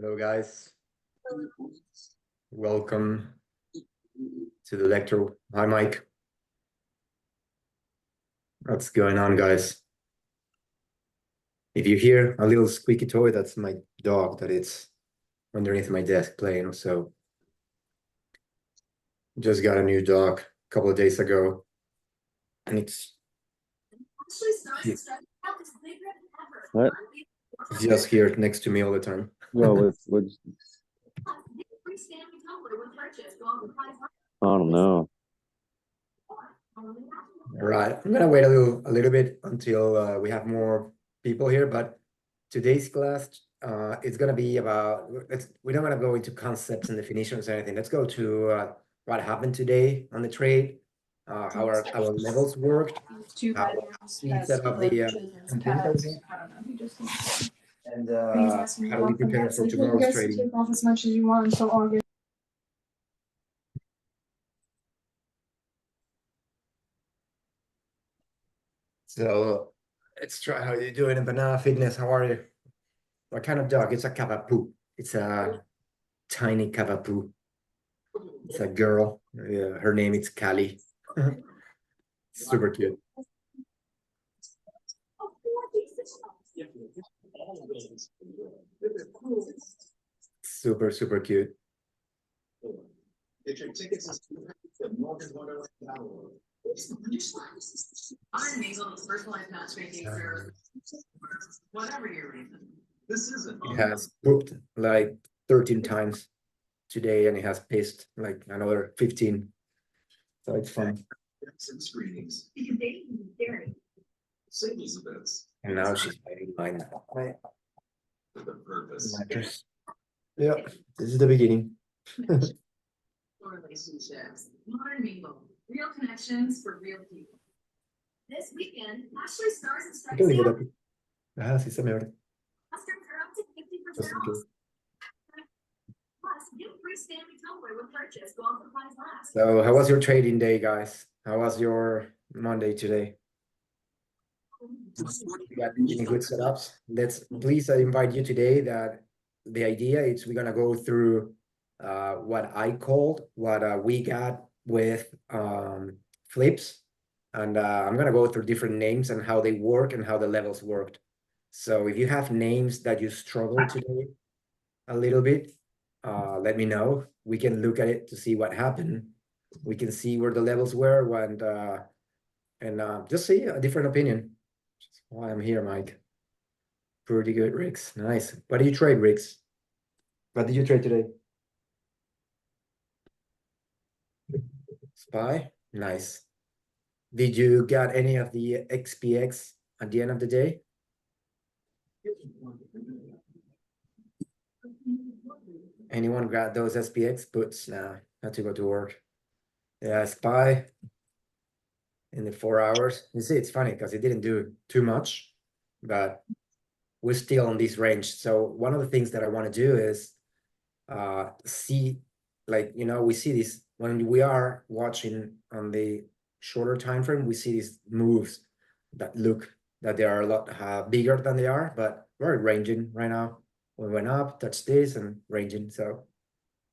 Hello, guys. Welcome to the lecture. Hi, Mike. What's going on, guys? If you hear a little squeaky toy, that's my dog that it's underneath my desk playing. So just got a new dog a couple of days ago, and it's What? just here next to me all the time. Well, with I don't know. All right, I'm gonna wait a little bit until we have more people here. But today's class, it's gonna be about. We're not gonna go into concepts and definitions or anything. Let's go to what happened today on the trade, how our levels worked, how we set up the content, and how do we prepare for tomorrow's trading. Take off as much as you want until August. So let's try. How you doing, Empanada Fitness? How are you? What kind of dog? It's a Cavapoo. It's a tiny Cavapoo. It's a girl. Yeah, her name is Kali. Super cute. Super, super cute. Get your tickets to Morgan's Wonderland Download. I'm Hazel, personalized matchmaking service. Whatever your reason. This isn't. It has pooped like 13 times today, and it has pissed like another 15. So it's fun. Some screenings. Same Singles events. And now she's hiding mine. For the purpose. Mattress. Yeah, this is the beginning. Relationships, modern mingle, real connections for real people. This weekend, Ashley stars and strikes Leave it out. up. Ah, sí se me abre. Customs are up to 50% Just in off. case. Plus, get a free Stanley tumbler with purchase while supplies last. So how was your trading day, guys? How was your Monday today? You got any good setups? Please, I invite you today that the idea is we're gonna go through what I called what we got with flips, and I'm gonna go through different names and how they work and how the levels worked. So if you have names that you struggle today a little bit, let me know. We can look at it to see what happened. We can see where the levels were and just see a different opinion. That's why I'm here, Mike. Pretty good, Rix. Nice. What do you trade, Rix? What did you trade today? Spy? Nice. Did you get any of the XPX at the end of the day? Anyone got those SPX puts? Nah, not to go to work. Yeah, Spy in the 4 hours. You see, it's funny because it didn't do too much, but we're still on this range. So one of the things that I want to do is see, like, we see this when we are watching on the shorter time frame, we see these moves that look that they are a lot bigger than they are, but we're ranging right now. We went up, touched this, and ranging. So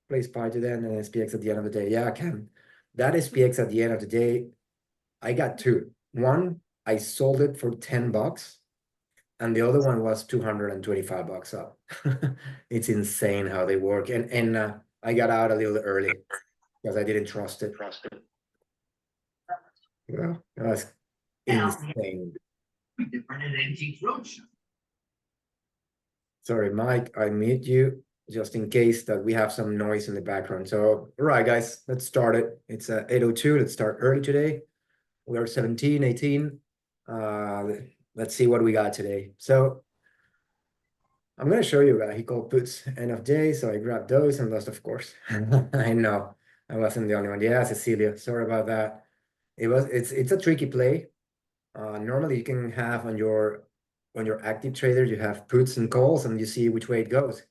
play Spy to then and SPX at the end of the day. Yeah, I can. That SPX at the end of the day, I got two. One, I sold it for $10, and the other one was $225 up. It's insane how they work, and I got out a little early because I didn't trust it. Well, that's insane. Sorry, Mike, I mute you just in case that we have some noise in the background. So, all right, guys, let's start it. It's 8:02. Let's start early today. We are 17, 18. Let's see what we got today. So I'm going to show you he called puts end of day. So I grabbed those and lost, of course. I know I wasn't the only one. Yeah, Cecilia, sorry about that. It's a tricky play. Normally you can have on your active trader, you have puts and calls and you see which way it goes.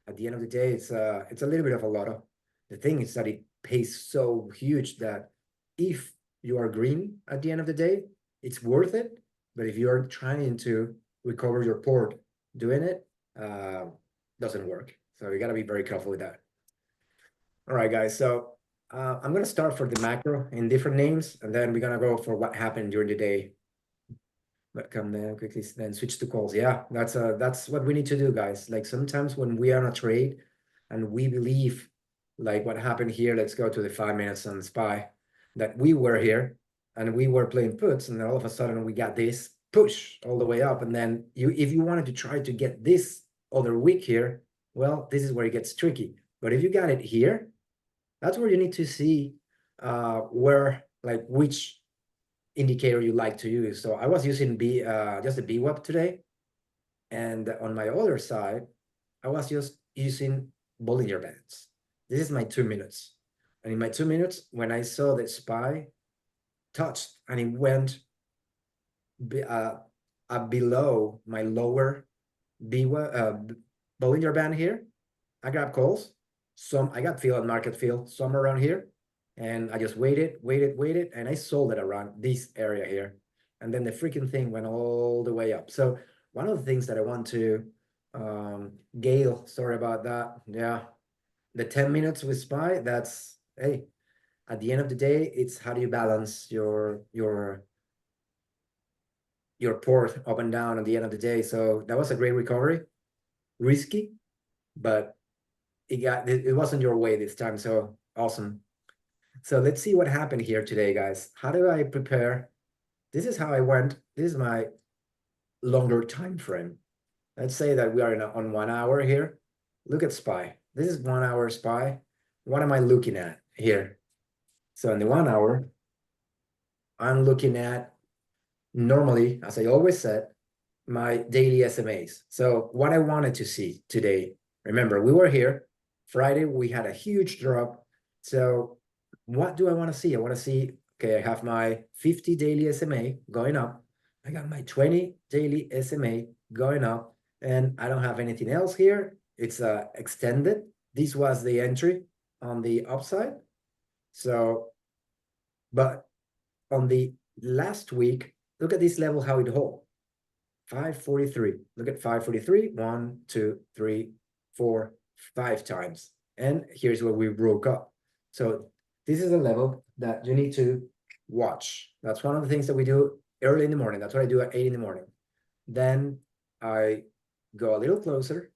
At the end of the day, it's a little bit of a lotto. The thing is that it pays so huge that if you are green at the end of the day, it's worth it. But if you are trying to recover your port doing it, doesn't work. So you gotta be very careful with that. All right, guys, so I'm gonna start for the macro in different names, and then we're gonna go for what happened during the day. But come then quickly, then switch to calls. Yeah, that's what we need to do, guys. Like sometimes when we are on a trade and we believe like what happened here, let's go to the 5 minutes on SPY, that we were here and we were playing puts, and then all of a sudden we got this push all the way up. And then if you wanted to try to get this other wick here, well, this is where it gets tricky. But if you got it here, that's where you need to see where, like, which indicator you like to use. So I was using just a VWAP today, and on my other side, I was just using Bollinger Bands. This is my 2 minutes, and in my 2 minutes, when I saw the SPY touched and it went below my lower VWAP Bollinger Band here, I grabbed calls. Some I got fill and market fill, some around here. And I just waited, and I sold it around this area here. And then the freaking thing went all the way up. So one of the things that I want to, Gail, sorry about that. Yeah, the 10 minutes with SPY, that's, hey, at the end of the day, it's how do you balance your port up and down at the end of the day. So that was a great recovery, risky, but it wasn't your way this time. So awesome. So let's see what happened here today, guys. How do I prepare? This is how I went. This is my longer time frame. Let's say that we are on 1 hour here. Look at SPY. This is 1 hour SPY. What am I looking at here? So in the 1 hour, I'm looking at, normally, as I always said, my daily SMAs. So what I wanted to see today, remember, we were here. Friday, we had a huge drop. So what do I want to see? I want to see, okay, I have my 50 daily SMA going up. I got my 20 daily SMA going up, and I don't have anything else here. It's extended. This was the entry on the upside. So, but on the last week, look at this level, how it hold. 543. Look at 543. 1, 2, 3, 4, 5 times. And here's where we broke up. So this is a level that you need to watch. That's one of the things that we do early in the morning. That's what I do at 8 in the morning. Then I go a little closer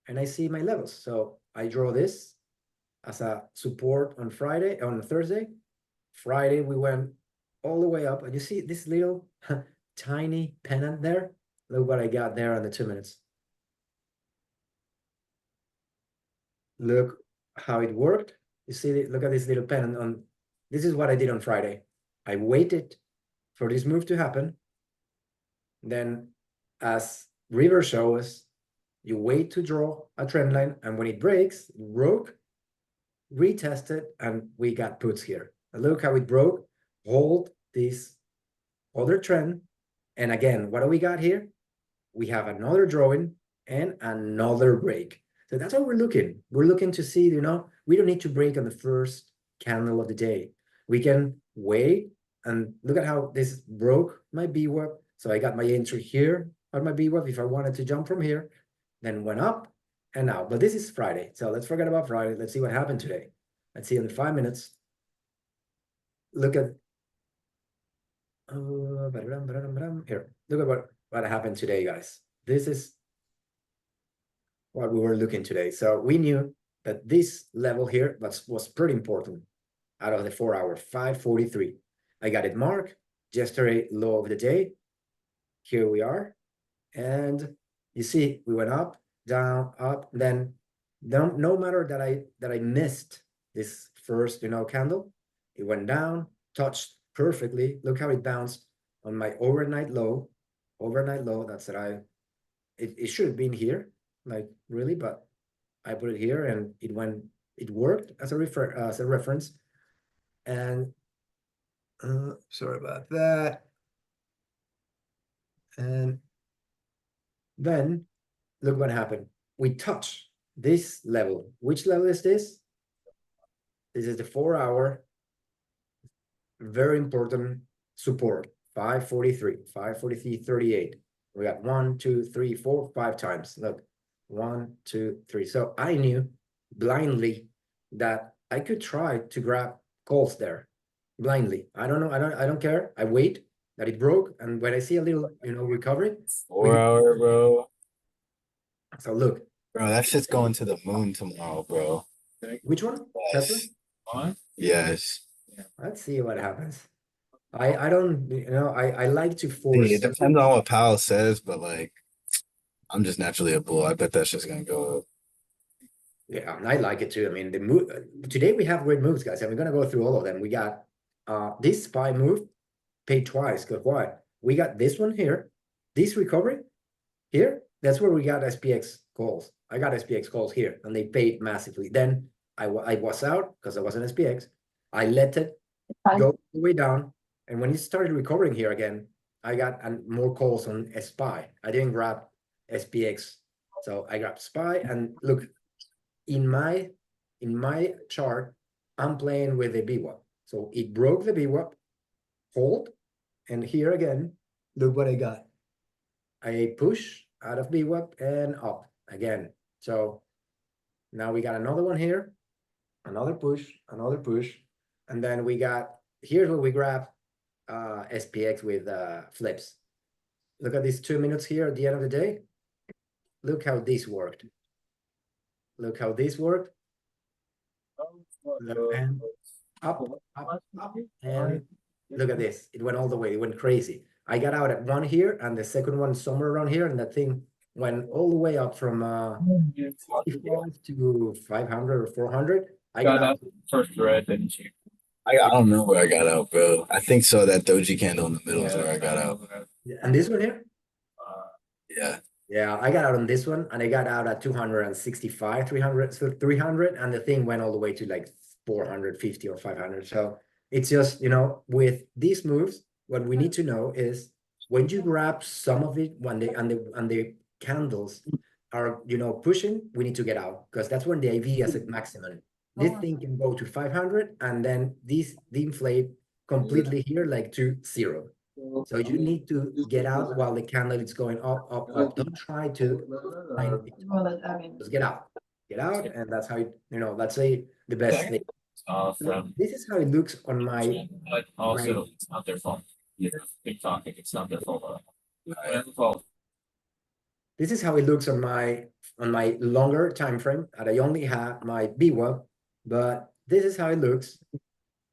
and I see my levels. So I draw this as a support on Thursday. Friday, we went all the way up, and you see this little tiny pennant there. Look what I got there on the 2 minutes. Look how it worked. You see, look at this little pennant on. This is what I did on Friday. I waited for this move to happen. Then, as River shows, you wait to draw a trend line, and when it breaks, it broke, retested, and we got puts here. And look how it broke. Hold this other trend, and again, what do we got here? We have another drawing and another break. So that's what we're looking. We're looking to see, we don't need to break on the first candle of the day. We can wait and look at how this broke my VWAP. So I got my entry here on my VWAP. If I wanted to jump from here, then went up and out. But this is Friday. So let's forget about Friday. Let's see what happened today. Let's see in the 5 minutes. Look at here. Look at what happened today, guys. This is what we were looking today. So we knew that this level here was pretty important out of the 4 hour, 543. I got it marked yesterday, low of the day. Here we are. And you see, we went up, down, up, then no matter that I missed this first, candle, it went down, touched perfectly. Look how it bounced on my overnight low. That's that it should have been here, like really, but I put it here and it worked as a reference. And sorry about that. And then look what happened. We touch this level. Which level is this? This is the 4 hour, very important support. 543, 543.38. We got 1, 2, 3, 4, 5 times. Look, 1, 2, 3. So I knew blindly that I could try to grab calls there blindly. I don't know. I don't care. I wait that it broke. And when I see a little, recovery. 4 hour, bro. So look, Bro, that shit's going to the moon tomorrow, bro. which one? Tesla? Yes. Yes. Let's see what happens. I don't, I like to Hey, force. it depends on what Powell says, but like, I'm just naturally a bull. I bet that shit's gonna go up. Yeah, and I like it too. I mean, the move today we have great moves, guys, and we're gonna go through all of them. We got this SPY move paid twice. Because why? We got this one here, this recovery here. That's where we got SPX calls. I got SPX calls here, and they paid massively. Then I was out because I was an SPX. I let it go all the way down, and when it started recovering here again, I got more calls on SPY. I didn't grab SPX, so I grabbed SPY. And look, in my chart, I'm playing with the VWAP. So it broke the VWAP, hold, and here again, look what I got. I push out of VWAP and up again. So now we got another one here, another push, and then we got, here's where we grab SPX with flips. Look at these 2 minutes here at the end of the day. Look how this worked. Look how this worked. And up, and look at this. It went all the way. It went crazy. I got out at one here, and the second one somewhere around here, and that thing went all the way up from 55 to 500 or 400. I got out. First red, didn't you? I don't know where I got out, bro. I think so. That doji candle in the middle is where I got out. And this one here? Yeah. Yeah, I got out on this one, and I got out at 265, 300, so 300, and the thing went all the way to like 450 or 500. So it's just, with these moves, what we need to know is when you grab some of it, when the candles are, pushing, we need to get out, because that's when the IV is at maximum. This thing can go to 500, and then the inflate completely here, like to 0. So you need to get out while the candle is going up, up, up. Don't try to find it. Just get out, and that's how that's the best thing. This is how it looks on my. Also, it's not their fault. TikTok, it's not their fault. This is how it looks on my longer time frame, and I only have my VWAP, but this is how it looks.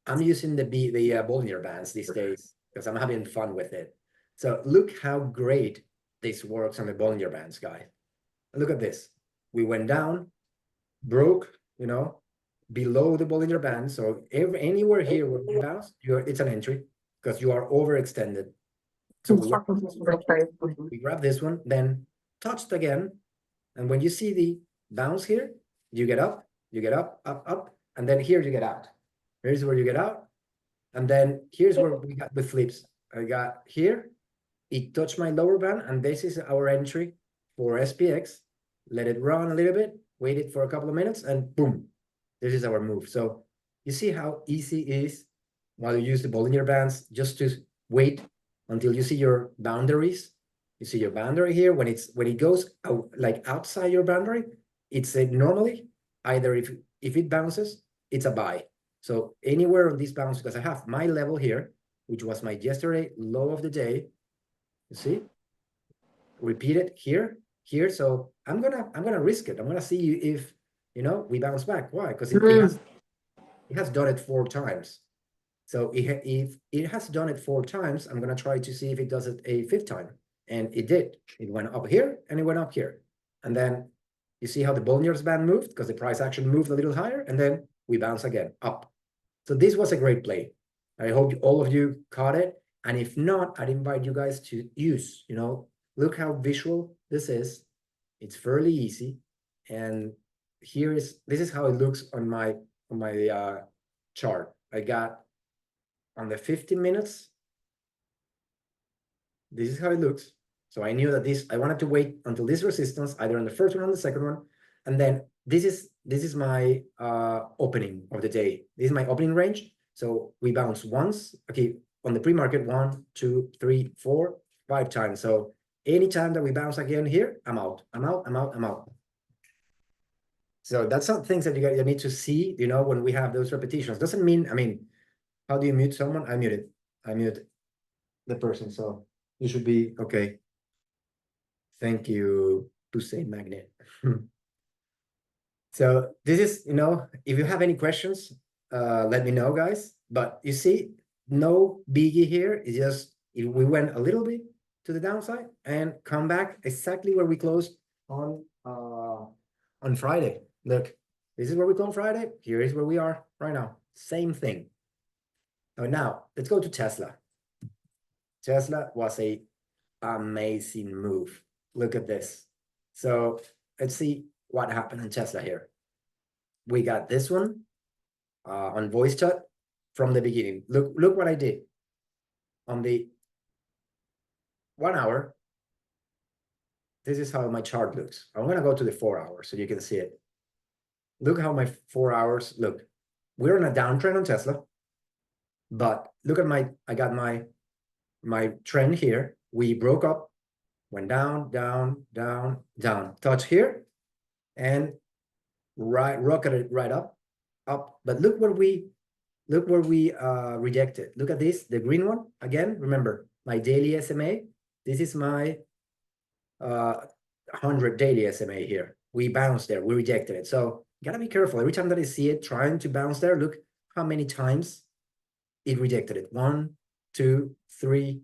I'm using the Bollinger Bands these days because I'm having fun with it. So look how great this works on the Bollinger Bands, guys. Look at this. We went down, broke, below the Bollinger Band. So anywhere here where we bounce, it's an entry because you are overextended. So we grab this one, then touched again. And when you see the bounce here, you get up, up, up, and then here you get out. Here's where you get out. And then here's where we got the flips. I got here, it touched my lower band, and this is our entry for SPX. Let it run a little bit, wait it for a couple of minutes, and boom, this is our move. So you see how easy it is while you use the Bollinger Bands, just to wait until you see your boundaries. You see your boundary here. When it goes out, like outside your boundary, it's normally either if it bounces, it's a buy. So anywhere on this bounce, because I have my level here, which was my yesterday low of the day. You see, repeat it here. So I'm gonna risk it. I'm gonna see if we bounce back. Why? Because it has done it 4 times. So if it has done it 4 times, I'm gonna try to see if it does it a 5th time. And it did. It went up here and it went up here. And then you see how the Bollinger's band moved, because the price action moved a little higher, and then we bounce again up. So this was a great play. I hope all of you caught it. And if not, I'd invite you guys to use, look how visual this is. It's fairly easy. And this is how it looks on my chart. I got on the 15 minutes. This is how it looks. So I knew that I wanted to wait until this resistance, either on the first one or the second one. And then this is my opening of the day. This is my opening range. So we bounce once, okay, on the pre-market, 1, 2, 3, 4, 5 times. So anytime that we bounce again here, I'm out. So that's some things that you need to see, you know, when we have those repetitions. Doesn't mean, I mean, how do you mute someone? I muted. I mute the person, so you should be okay. Thank you, Hussein Magnet. So this is, you know, if you have any questions, let me know, guys. But you see, no biggie here. It's just we went a little bit to the downside and come back exactly where we closed on Friday. Look, this is where we closed Friday. Here is where we are right now. Same thing. Now let's go to Tesla. Tesla was a amazing move. Look at this. So let's see what happened in Tesla here. We got this one on voice chat from the beginning. Look what I did on the 1 hour. This is how my chart looks. I'm gonna go to the 4 hours so you can see it. Look how my 4 hours look. We're on a downtrend on Tesla, but look at I got my trend here. We broke up, went down, down, down, down, touch here, and rocketed right up. But look where we rejected. Look at this, the green one. Again, remember, my daily SMA. This is my 100 daily SMA here. We bounced there, we rejected it. So you gotta be careful. Every time that I see it trying to bounce there, look how many times it rejected it. 1, 2, 3,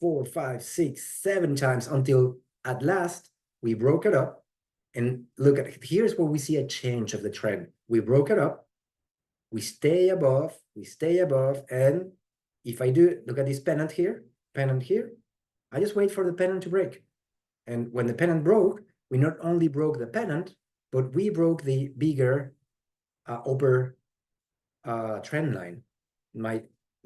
4, 5, 6, 7 times until at last we broke it up. And look at it. Here's where we see a change of the trend. We broke it up. We stay above. And if I do, look at this pennant here, I just wait for the pennant to break. And when the pennant broke, we not only broke the pennant, but we broke the bigger upper trend line.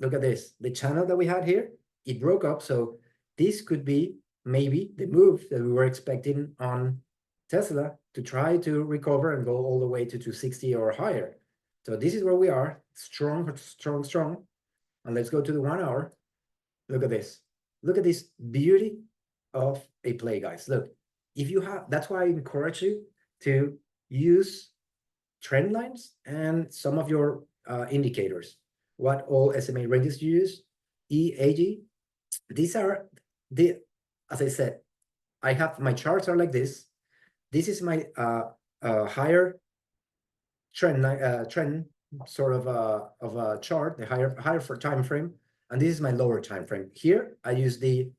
Look at this, the channel that we had here, it broke up. So this could be maybe the move that we were expecting on Tesla to try to recover and go all the way to 260 or higher. So this is where we are, strong. And let's go to the 1 hour. Look at this. Look at this beauty of a play, guys. Look, if you have, that's why I encourage you to use trend lines and some of your indicators. What all SMA ranges you use, EAG. These are as I said, I have my charts are like this. This is my higher trend sort of a chart, the higher for time frame, and this is my lower time frame. Here I use the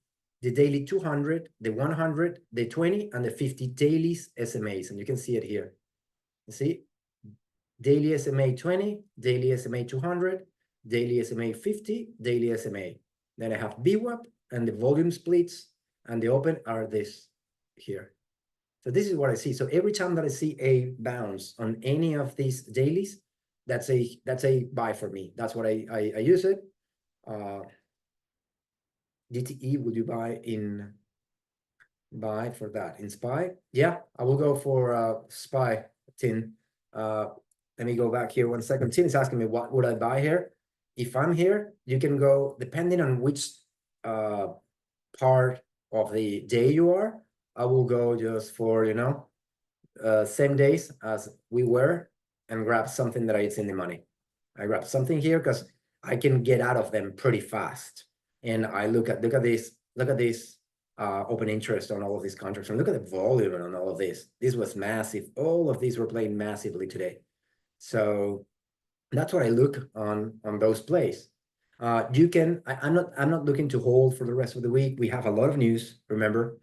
daily 200, the 100, the 20, and the 50 daily SMAs, and you can see it here. You see, daily SMA 20, daily SMA 200, daily SMA 50, daily SMA. Then I have VWAP and the volume splits, and the open are this here. So this is what I see. So every time that I see a bounce on any of these dailies, that's a buy for me. That's what I use it. DTE, would you buy for that in SPY? Yeah, I will go for SPY, Tin. Let me go back here 1 second. Tin is asking me what would I buy here. If I'm here, you can go depending on which part of the day you are. I will go just for, you know, same days as we were and grab something that it's in the money. I grab something here because I can get out of them pretty fast. And I look at this open interest on all of these contracts, and look at the volume on all of this. This was massive. All of these were playing massively today. So that's what I look on those plays. You can, I'm not looking to hold for the rest of the week. We have a lot of news, remember.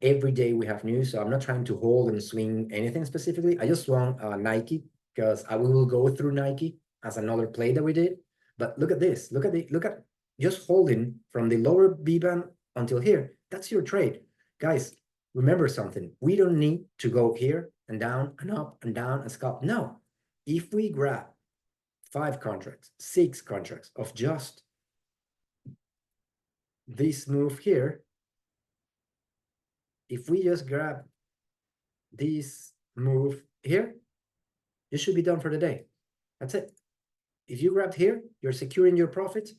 Every day we have news, so I'm not trying to hold and swing anything specifically. I just swung Nike because I will go through Nike as another play that we did. But look at this, look at just holding from the lower B band until here. That's your trade. Guys, remember something. We don't need to go here and down and up and down and scalp. No, if we grab 5 contracts, 6 contracts of just this move here, if we just grab this move here, you should be done for the day. That's it. If you grabbed here, you're securing your profits,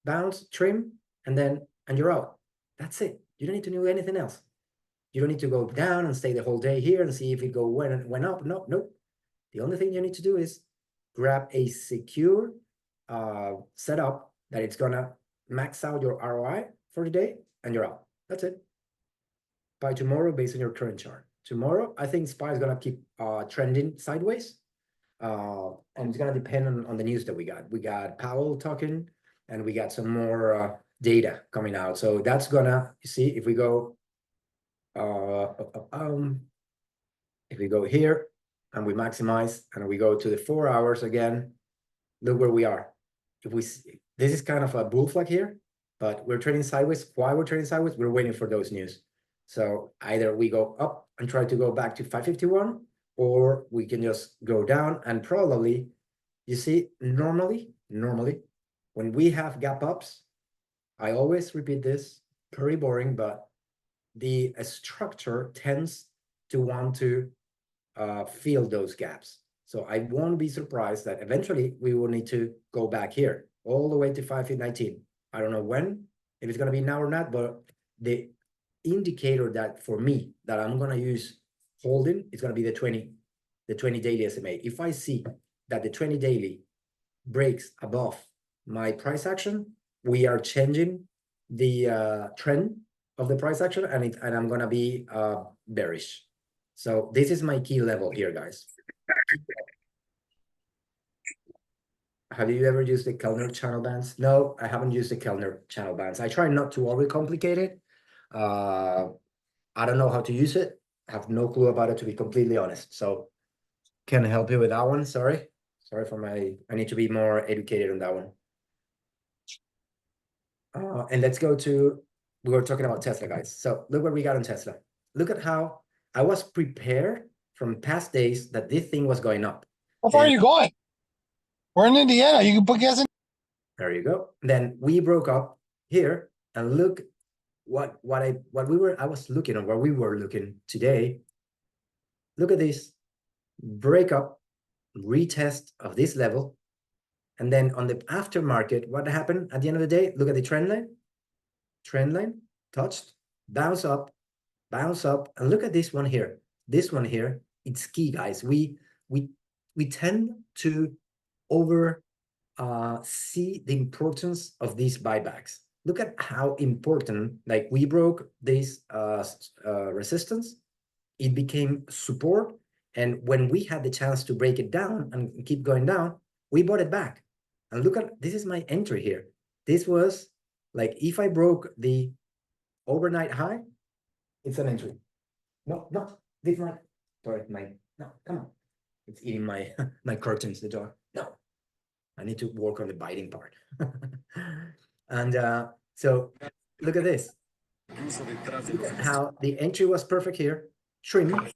bounce, trim, and you're out. That's it. You don't need to do anything else. You don't need to go down and stay the whole day here and see if it went up. No, nope. The only thing you need to do is grab a secure setup that it's gonna max out your ROI for the day and you're out. That's it. By tomorrow, based on your current chart. Tomorrow, I think SPY is gonna keep trending sideways. And it's gonna depend on the news that we got. We got Powell talking, and we got some more data coming out. So that's gonna, you see, if we go if we go here and we maximize and we go to the 4 hours again, look where we are. If we see, this is kind of a bull flag here, but we're trading sideways. Why we're trading sideways? We're waiting for those news. So either we go up and try to go back to 551, or we can just go down and probably, you see, normally, when we have gap ups, I always repeat this, very boring, but the structure tends to want to fill those gaps. So I won't be surprised that eventually we will need to go back here all the way to 519. I don't know when, if it's going to be now or not, but the indicator that for me that I'm going to use holding is going to be the 20 daily SMA. If I see that the 20 daily breaks above my price action, we are changing the trend of the price action, and I'm going to be bearish. So this is my key level here, guys. Have you ever used the Kellner channel bands? No, I haven't used the Kellner channel bands. I try not to overcomplicate it. I don't know how to use it. I have no clue about it, to be completely honest. So can't help you with that one. Sorry for I need to be more educated on that one. And let's go to, we were talking about Tesla, guys. So look what we got on Tesla. Look at how I was prepared from past days that this thing was going up. How far are you going? We're in Indiana. You can put gas in. There you go. Then we broke up here, and look what we were looking today. Look at this break up, retest of this level. And then on the aftermarket, what happened at the end of the day? Look at the trend line, touched, bounce up, and look at this one here. This one here, it's key, guys. We tend to over see the importance of these buybacks. Look at how important, like we broke this resistance, it became support, and when we had the chance to break it down and keep going down, we bought it back. And look at, this is my entry here. This was like, if I broke the overnight high, it's an entry. No, this might, sorry, no, come on. It's eating my my curtains, the door. No, I need to work on the biting part. And so look at this. Look at how the entry was perfect here, trim.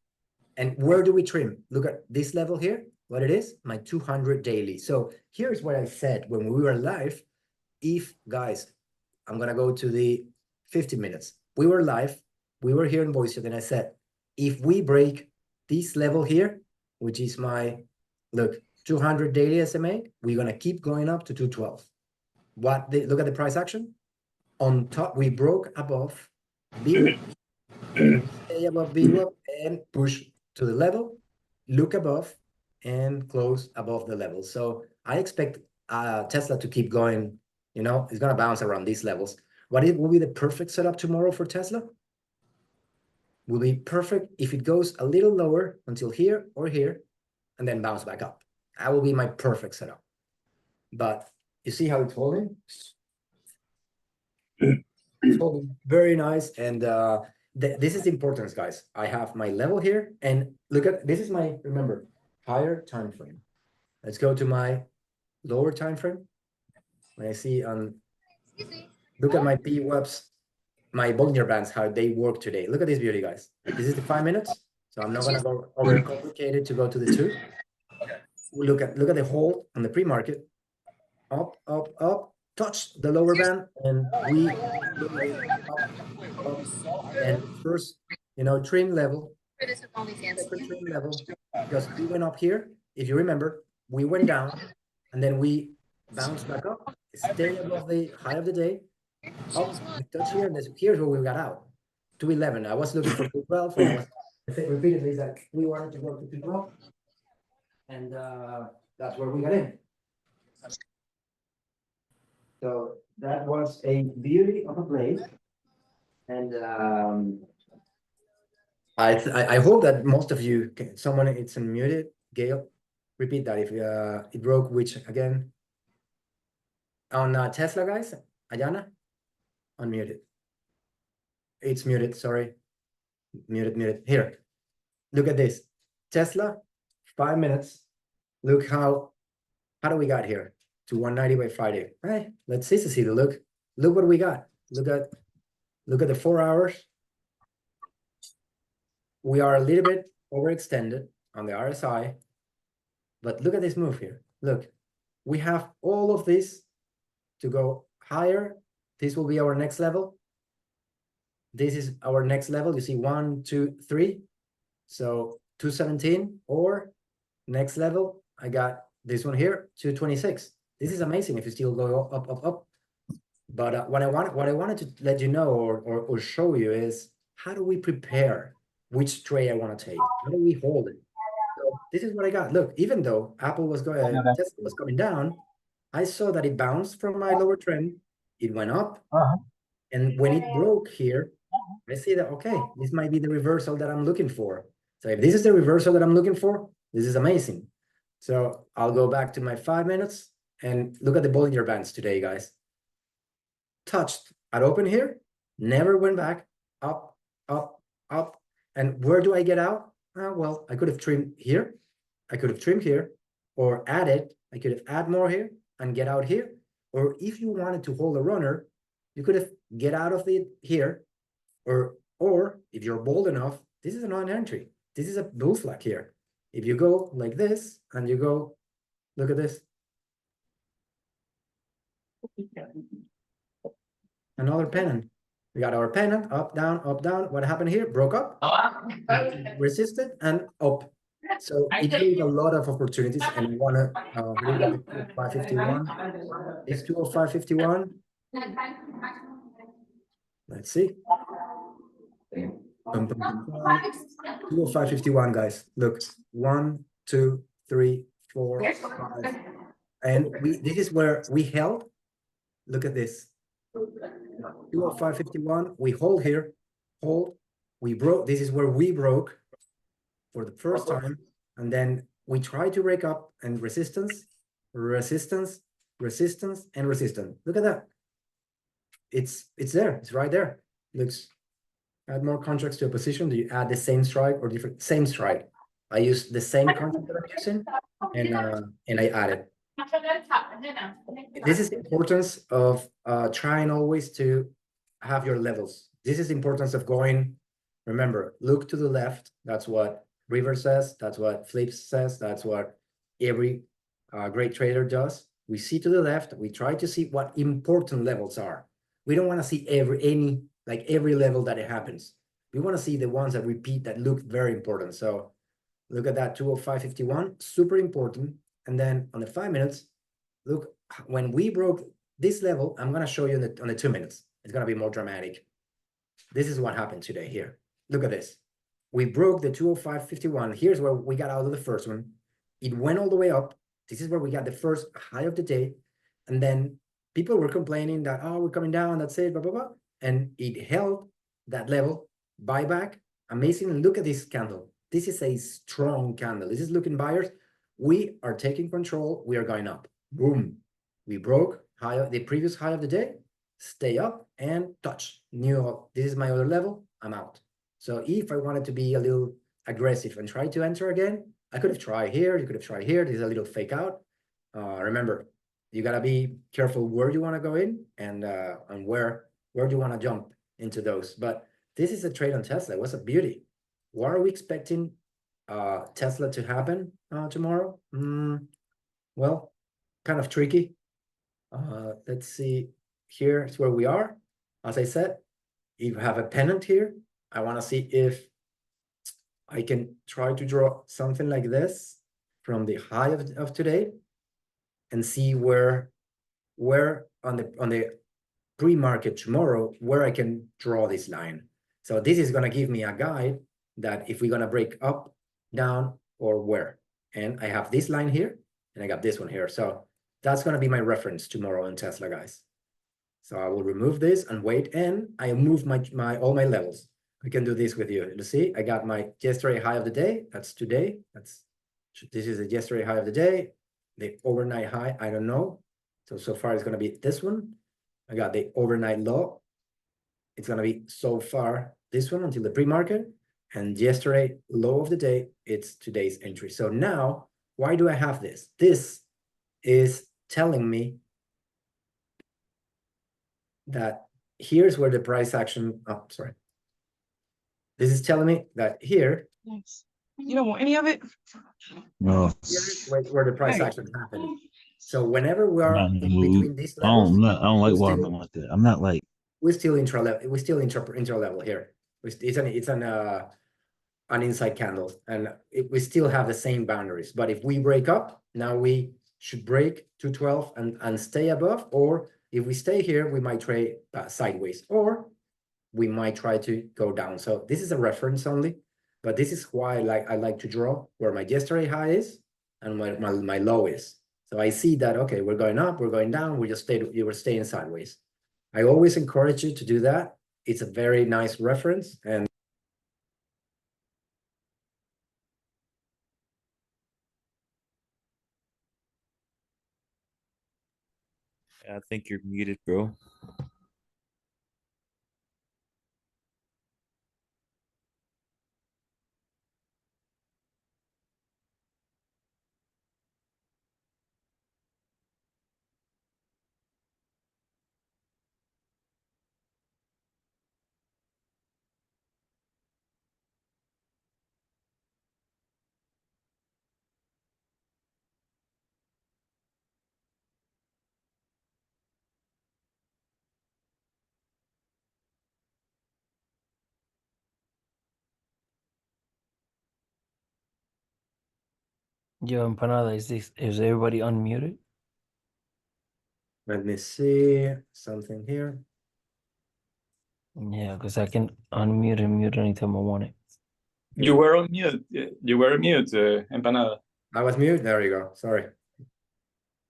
And where do we trim? Look at this level here, what it is, my 200 daily. So here's what I said when we were live. If, guys, I'm gonna go to the 50 minutes. We were live, we were here in Boise, and I said, if we break this level here, which is my, look, 200 daily SMA, we're gonna keep going up to 212. Look at the price action. On top, we broke above VWAP, stay above VWAP and push to the level, look above and close above the level. So I expect Tesla to keep going, you know, it's gonna bounce around these levels. What will be the perfect setup tomorrow for Tesla? Will be perfect if it goes a little lower until here or here, and then bounce back up. That will be my perfect setup. But you see how it's holding? It's holding very nice. And this is the importance, guys. I have my level here, and look at, this is my, remember, higher time frame. Let's go to my lower time frame. When I see on, look at my PWebs, my Bollinger Bands, how they work today. Look at this beauty, guys. This is the 5 minutes. So I'm not gonna go over complicated to go to the 2. We look at the hold on the pre-market, up, touch the lower band, and we up, and first, you know, trim level, second trim level, because we went up here. If you remember, we went down, and then we bounced back up, stay above the high of the day, up, we touch here, and here's where we got out. 211. I was looking for 212 and I was I said repeatedly that we wanted to go to 212. And that's where we got in. So that was a beauty of a play. And I hope that most of you can, someone it's unmuted. Gail, repeat that if it broke, which again on Tesla, guys. Ayana, unmuted. It's muted. Sorry, muted. Here, look at this. Tesla, 5 minutes. Look how do we got here to 190 by Friday? Right. Let's see the look. Look what we got. Look at the 4 hours. We are a little bit overextended on the RSI, but look at this move here. Look, we have all of this to go higher. This will be our next level. This is our next level. You see 1, 2, 3. So 217 or next level. I got this one here, 226. This is amazing if you still go up. But what I wanted to let you know or show you is how do we prepare which trade I want to take? How do we hold it? So this is what I got. Look, even though Apple was going, Tesla was coming down, I saw that it bounced from my lower trend. It went up, and when it broke here, I see that okay, this might be the reversal that I'm looking for. So if this is the reversal that I'm looking for, this is amazing. So I'll go back to my 5 minutes and look at the Bollinger Bands today, guys. Touched at open here, never went back, up. And where do I get out? Well, I could have trimmed here. I could have trimmed here or added. I could have add more here and get out here. Or if you wanted to hold a runner, you could have get out of it here. Or if you're bold enough, this is a non-entry. This is a bull flag here. If you go like this and you go, look at this. Another pennant. We got our pennant, up, down, up, down. What happened here? Broke up, resisted, and up. So it gave a lot of opportunities, and I want to look at the 551. It's 205.51. Let's see. 205.51, guys. Look, 1, 2, 3, 4, 5. And this is where we held. Look at this. 205.51. We hold here. Hold. We broke. This is where we broke for the first time. And then we try to break up and resistance, and resistance. Look at that. It's there. It's right there. Looks. Add more contracts to a position. Do you add the same strike or different? Same strike. I use the same contract that I'm using, and I add it. This is the importance of trying always to have your levels. This is the importance of going. Remember, look to the left. That's what River says. That's what Flips says. That's what every great trader does. We see to the left. We try to see what important levels are. We don't want to see every level that it happens. We want to see the ones that repeat that look very important. So look at that 205.51, super important. And then on the 5 minutes, look, when we broke this level, I'm going to show you on the 2 minutes. It's going to be more dramatic. This is what happened today here. Look at this. We broke the 205.51. Here's where we got out of the first one. It went all the way up. This is where we got the first high of the day. And then people were complaining that, oh, we're coming down, that's it, blah, blah, blah. And it held that level, buyback, amazing. Look at this candle. This is a strong candle. This is looking buyers. We are taking control. We are going up. Boom. We broke the previous high of the day, stay up and touch. This is my other level. I'm out. So if I wanted to be a little aggressive and try to enter again, I could have tried here. You could have tried here. This is a little fake out. Remember, you got to be careful where you want to go in and where do you want to jump into those. But this is a trade on Tesla. What's a beauty. What are we expecting Tesla to happen tomorrow? Well, kind of tricky. Let's see. Here's where we are. As I said, if you have a pennant here, I want to see if I can try to draw something like this from the high of today and see where on the pre-market tomorrow, where I can draw this line. So this is gonna give me a guide that if we're gonna break up, down, or where. And I have this line here, and I got this one here. So that's gonna be my reference tomorrow in Tesla, guys. So I will remove this and wait, and I move all my levels. We can do this with you. You see, I got my yesterday high of the day. That's today. This is the yesterday high of the day. The overnight high, I don't know. So far it's gonna be this one. I got the overnight low. It's gonna be so far this one until the pre-market, and yesterday low of the day, it's today's entry. So now, why do I have this? This is telling me that here's where the price action, oh, sorry. This is telling me that here, Thanks. You don't want any of it? No, here's where the price Hey. action happened. So whenever we I'm are not in the in mood. between these levels, I don't like we're still- watermelon like that. I'm not like. we're still intra level here. It's an inside candle, and we still have the same boundaries. But if we break up, now we should break 212 and stay above, or if we stay here, we might trade sideways, or we might try to go down. So this is a reference only, but this is why I like to draw where my yesterday high is and my low is. So I see that, okay, we're going up, we're going down, you were staying sideways. I always encourage you to do that. It's a very nice reference, and I think you're muted, bro. Yo, Empanada, is everybody unmuted? let me see something here. Yeah, because I can unmute and mute anytime I want it. You were on mute. You were on mute, Empanada. I was mute. There you go. Sorry.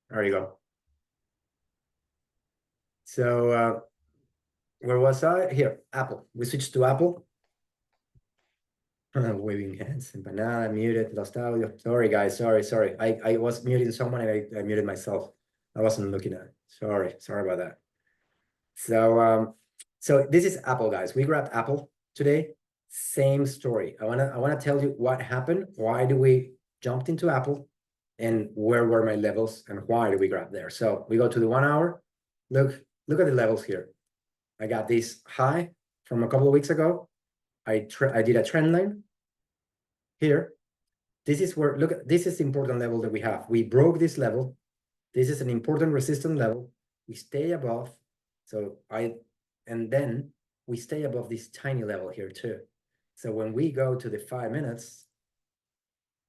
There you go. So where was I? Here, Apple. We switched to Apple. Waving hands. Empanada, muted, lost audio. Sorry, guys. Sorry. I was muting someone and I muted myself. I wasn't looking at it. Sorry about that. So this is Apple, guys. We grabbed Apple today. Same story. I wanna tell you what happened. Why do we jumped into Apple, and where were my levels, and why did we grab there? So we go to the 1 hour. Look at the levels here. I got this high from a couple of weeks ago. I did a trend line here. This is where, look, this is the important level that we have. We broke this level. This is an important resistance level. We stay above. And then we stay above this tiny level here too. So when we go to the 5 minutes,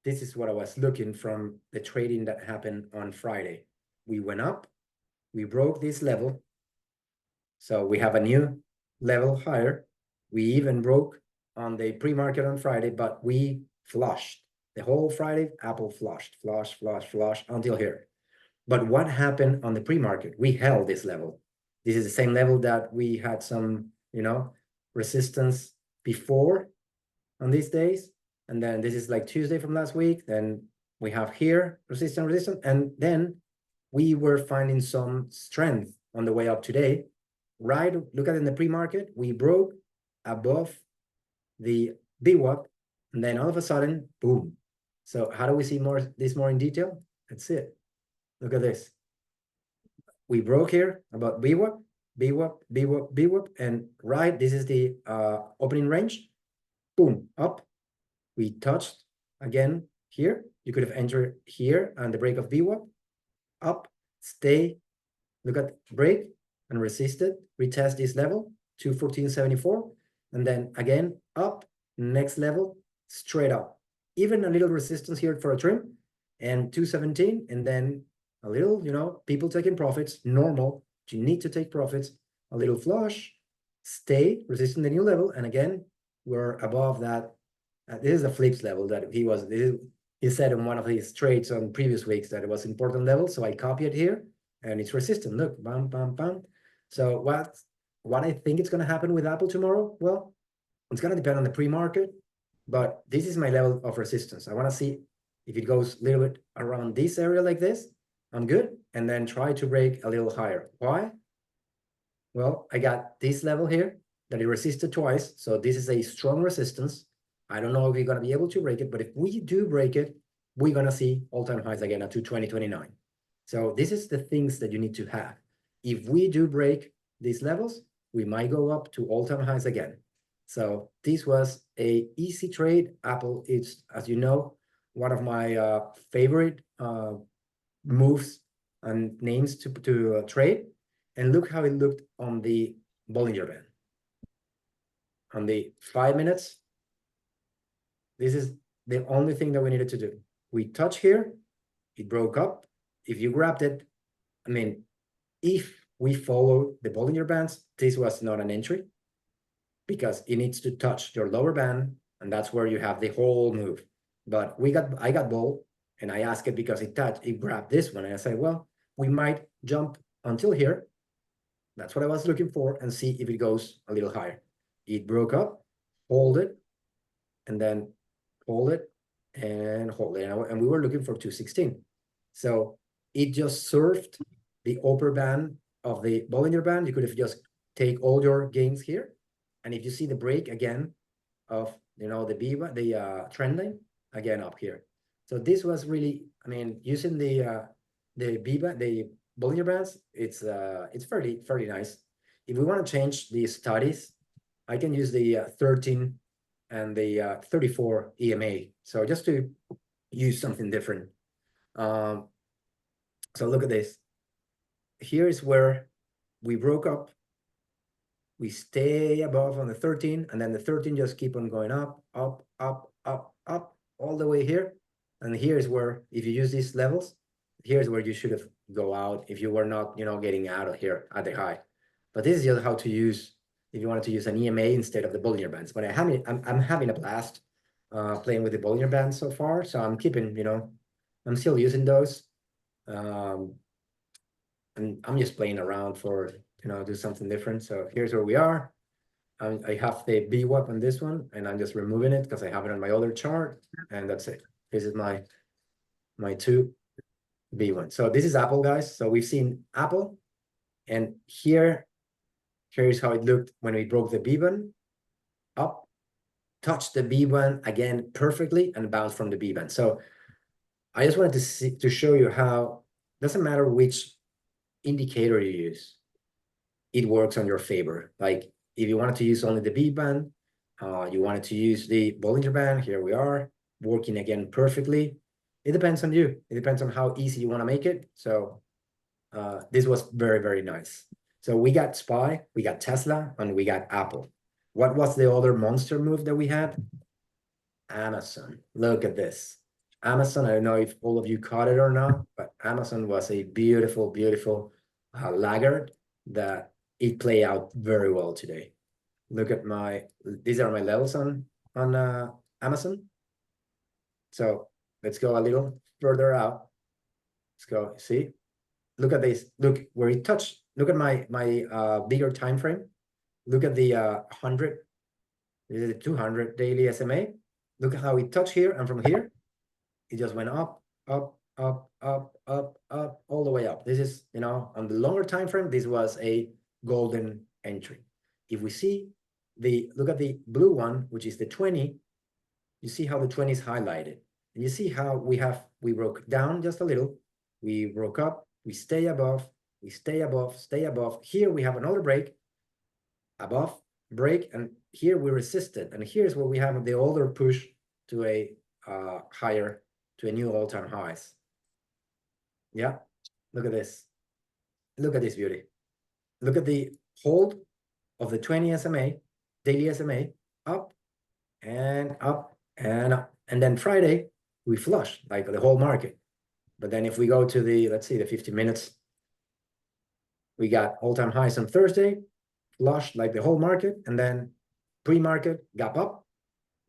this is what I was looking from the trading that happened on Friday. We went up, we broke this level. So we have a new level higher. We even broke on the pre-market on Friday, but we flushed. The whole Friday, Apple flushed until here. But what happened on the pre-market? We held this level. This is the same level that we had some, resistance before on these days. And then this is like Tuesday from last week. Then we have here resistance. And then we were finding some strength on the way up today. Right, look at it in the pre-market, we broke above the VWAP, and then all of a sudden, boom. So how do we see this more in detail? That's it. Look at this. We broke here about VWAP, and right, this is the opening range. Boom, up. We touched again here. You could have entered here and the break of VWAP, up, stay, look at break and resisted, retest this level, 214.74, and then again up, next level, straight up. Even a little resistance here for a trim, and 217, and then a little, people taking profits, normal, you need to take profits, a little flush, stay resisting the new level, and again, we're above that. This is the flips level that he said in one of his trades on previous weeks that it was important level, so I copy it here, and it's resistant. Look, bam, bam, bam. So what I think is going to happen with Apple tomorrow? Well, it's going to depend on the pre-market, but this is my level of resistance. I want to see if it goes a little bit around this area like this, I'm good, and then try to break a little higher. Why? Well, I got this level here that it resisted twice, so this is a strong resistance. I don't know if we're going to be able to break it, but if we do break it, we're going to see all-time highs again at 220.29. So this is the things that you need to have. If we do break these levels, we might go up to all-time highs again. So this was a easy trade. Apple is, as you know, one of my favorite moves and names to trade. And look how it looked on the Bollinger Band. On the 5 minutes, this is the only thing that we needed to do. We touch here, it broke up. If you grabbed it, I mean, if we follow the Bollinger Bands, this was not an entry because it needs to touch your lower band, and that's where you have the whole move. But I got ball, and I asked it because it grabbed this one, and I said, well, we might jump until here. That's what I was looking for, and see if it goes a little higher. It broke up, hold it, and then hold it, and hold it. And we were looking for 216. So it just served the upper band of the Bollinger Band. You could have just take all your gains here. And if you see the break again of, the BIBA, trend line, again up here. So this was really, I mean, using the BIBA, the Bollinger Bands, it's fairly nice. If we want to change the studies, I can use the 13 and the 34 EMA. So just to use something different. So look at this. Here is where we broke up. We stay above on the 13, and then the 13 just keep on going up, up, up, up, up, all the way here. And here's where, if you use these levels, here's where you should have go out if you were not, getting out of here at the high. But this is just how to use, if you wanted to use an EMA instead of the Bollinger Bands. But I'm having a blast playing with the Bollinger Bands so far. So I'm keeping, I'm still using those. And I'm just playing around for, do something different. So here's where we are. I have the BWAP on this one, and I'm just removing it because I have it on my other chart, and that's it. This is my 2 B1. So this is Apple, guys. So we've seen Apple, and here's how it looked when we broke the B1 up, touched the B1 again perfectly, and bounced from the B1. So I just wanted to show you how doesn't matter which indicator you use, it works on your favor. Like if you wanted to use only the B band, you wanted to use the Bollinger Band, here we are, working again perfectly. It depends on you. It depends on how easy you want to make it. So this was very, very nice. So we got SPY, we got Tesla, and we got Apple. What was the other monster move that we had? Amazon. Look at this. Amazon, I don't know if all of you caught it or not, but Amazon was a beautiful, beautiful laggard that it played out very well today. Look at these are my levels on Amazon. So let's go a little further out. Let's go, see? Look at this, look where it touched. Look at my bigger time frame. Look at the 100, this is the 200 daily SMA. Look at how it touched here, and from here, it just went up, up, up, up, up, up, all the way up. This is, on the longer time frame, this was a golden entry. If we see look at the blue one, which is the 20, you see how the 20 is highlighted. And you see how we broke down just a little, we broke up, we stay above, we stay above, stay above. Here we have another break, above, break, and here we resisted. And here's where we have the older push to a higher, to a new all-time highs. Yeah, look at this. Look at this beauty. Look at the hold of the 20 SMA, daily SMA, up and up and up. And then Friday, we flush like the whole market. But then if we go to let's see, the 50 minutes, we got all-time highs on Thursday, flushed like the whole market, and then pre-market gap up.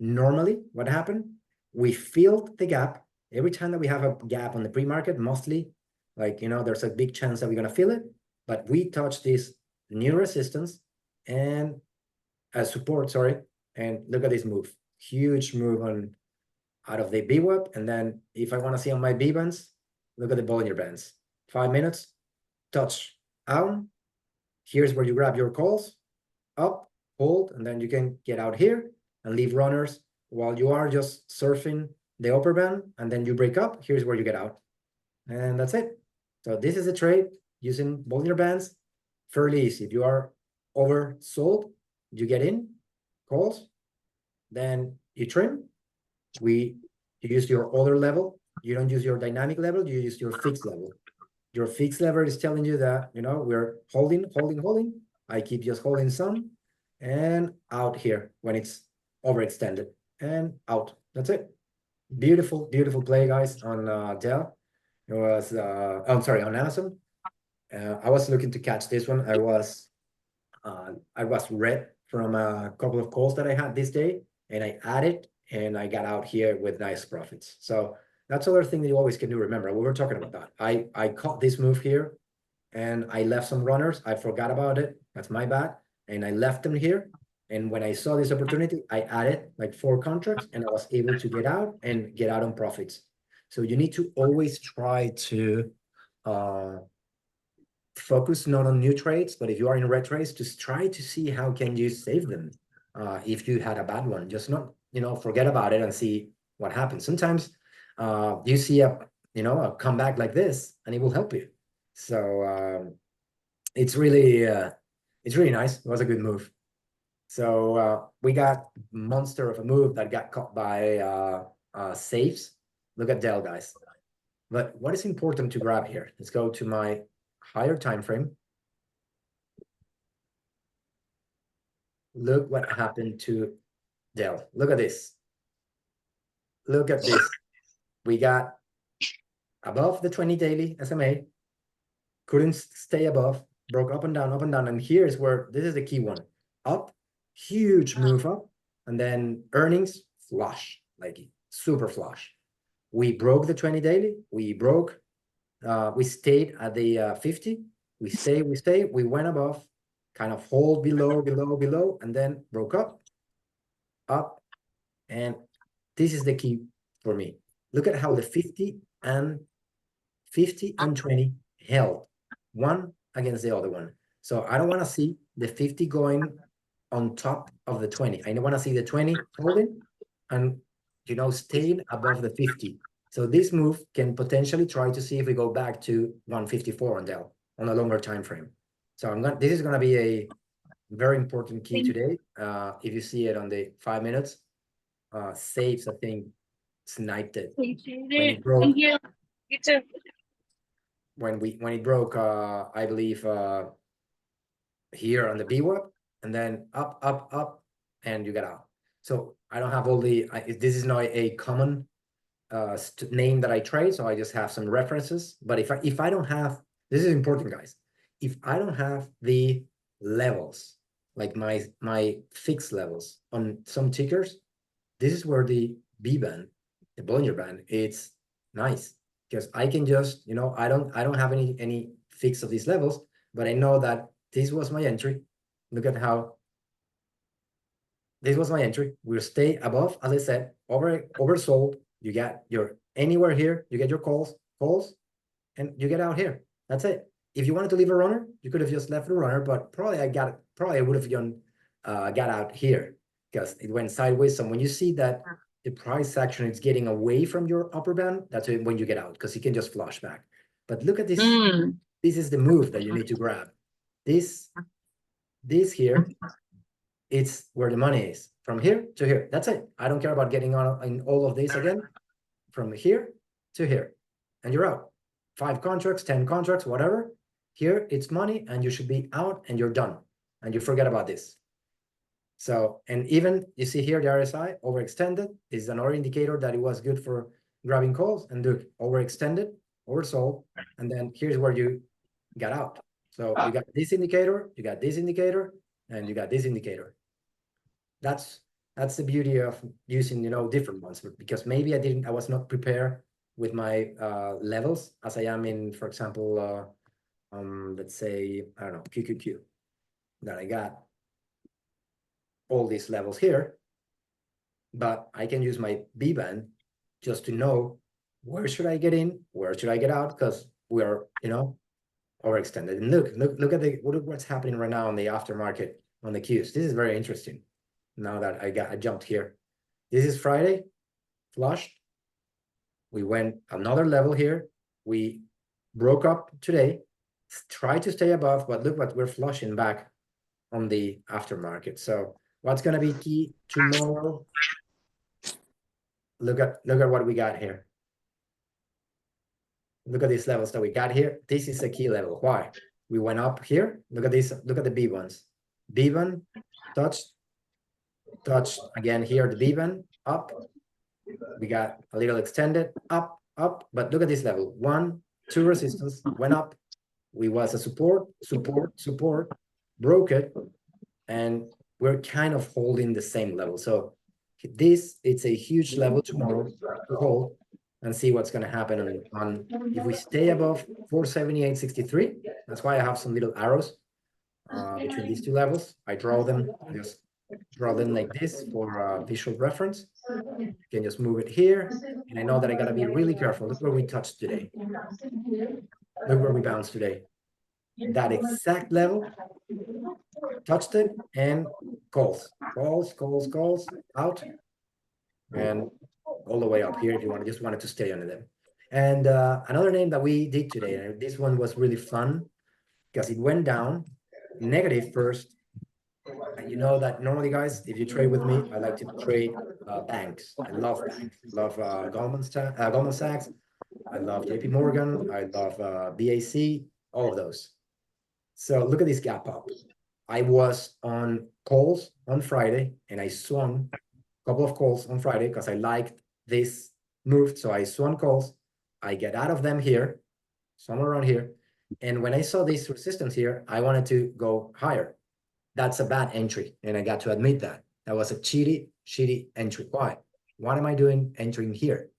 Normally, what happened? We filled the gap. Every time that we have a gap on the pre-market, mostly, like, there's a big chance that we're gonna fill it, but we touch this new resistance and support, sorry, and look at this move. Huge move out of the VWAP, and then if I want to see on my B bands, look at the Bollinger Bands. 5 minutes, touch out. Here's where you grab your calls, up, hold, and then you can get out here and leave runners while you are just surfing the upper band, and then you break up. Here's where you get out, and that's it. So this is a trade using Bollinger Bands, fairly easy. If you are oversold, you get in, calls, then you trim. You use your other level. You don't use your dynamic level, you use your fixed level. Your fixed level is telling you that, we're holding. I keep just holding some and out here when it's overextended and out. That's it. Beautiful, beautiful play, guys, on Dell. It was, I'm sorry, on Amazon. I was looking to catch this one. I was red from a couple of calls that I had this day, and I added and I got out here with nice profits. So that's another thing that you always can do. Remember, we were talking about that. I caught this move here and I left some runners. I forgot about it. That's my bad. And I left them here. And when I saw this opportunity, I added like 4 contracts and I was able to get out on profits. So you need to always try to focus not on new trades, but if you are in red trades, just try to see how can you save them. If you had a bad one, just not, forget about it and see what happens. Sometimes you see a comeback like this and it will help you. So it's really nice. It was a good move. So we got monster of a move that got caught by saves. Look at Dell, guys. But what is important to grab here? Let's go to my higher time frame. Look what happened to Dell. Look at this. Look at this. We got above the 20 daily SMA, couldn't stay above, broke up and down, and here's where this is the key one. Up, huge move up, and then earnings flush, like super flush. We broke the 20 daily, we stayed at the 50, we stay, we went above, kind of hold below, and then broke up, and this is the key for me. Look at how the 50 and 20 held one against the other one. So I don't want to see the 50 going on top of the 20. I don't want to see the 20 holding and staying above the 50. So this move can potentially try to see if we go back to 154 on Dell on a longer time frame. So this is going to be a very important key today. If you see it on the 5 minutes, saves, I think, sniped it when it broke. When it broke, I believe here on the VWAP, and then up, and you get out. So I don't have all the. This is not a common name that I trade, so I just have some references. But if I don't have, this is important, guys. If I don't have the levels, like my fixed levels on some tickers, this is where the B band, the Bollinger Band, it's nice because I can just, I don't have any fix of these levels, but I know that this was my entry. Look at how this was my entry. We'll stay above, as I said, oversold. You get your anywhere here, you get your calls, and you get out here. That's it. If you wanted to leave a runner, you could have just left the runner, but probably I would have got out here because it went sideways. So when you see that the price action is getting away from your upper band, that's when you get out because you can just flush back. But look at this. This is the move that you need to grab. This here, it's where the money is. From here to here. That's it. I don't care about getting on in all of this again. From here to here. And you're out. 5 contracts, 10 contracts, whatever. Here, it's money, and you should be out, and you're done. And you forget about this. So, and even, you see here, the RSI, overextended, is another indicator that it was good for grabbing calls, and look, overextended, oversold, and then here's where you got out. So you got this indicator, you got this indicator, and you got this indicator. That's the beauty of using, different ones, because maybe I was not prepared with my levels as I am in, for example, let's say, I don't know, QQQ, that I got all these levels here, but I can use my B band just to know where should I get in, where should I get out, because we are, overextended. And look at what's happening right now on the aftermarket on the Qs. This is very interesting. Now that I jumped here, this is Friday, flushed. We went another level here. We broke up today, tried to stay above, but look what we're flushing back on the aftermarket. So what's gonna be key tomorrow? Look at what we got here. Look at these levels that we got here. This is a key level. Why? We went up here. Look at this. Look at the B ones. B one touched again here. The B one up. We got a little extended up. But look at this level. 1, 2 resistance went up. We was a support, broke it, and we're kind of holding the same level. So it's a huge level tomorrow to hold and see what's going to happen on if we stay above 478.63. That's why I have some little arrows between these two levels. I just draw them like this for visual reference. You can just move it here, and I know that I got to be really careful. Look where we touched today. Look where we bounced today. That exact level, touched it, and calls out, and all the way up here if you just wanted to stay under them. And another name that we did today, and this one was really fun because it went down negative first. And you know that normally, guys, if you trade with me, I like to trade banks. I love banks. Love Goldman Sachs. I love JP Morgan. I love BAC. All of those. So look at this gap up. I was on calls on Friday, and I swung a couple of calls on Friday because I liked this move. So I swung calls. I get out of them here, somewhere around here. And when I saw this resistance here, I wanted to go higher. That's a bad entry, and I got to admit that. That was a shitty entry. Why? What am I doing entering here?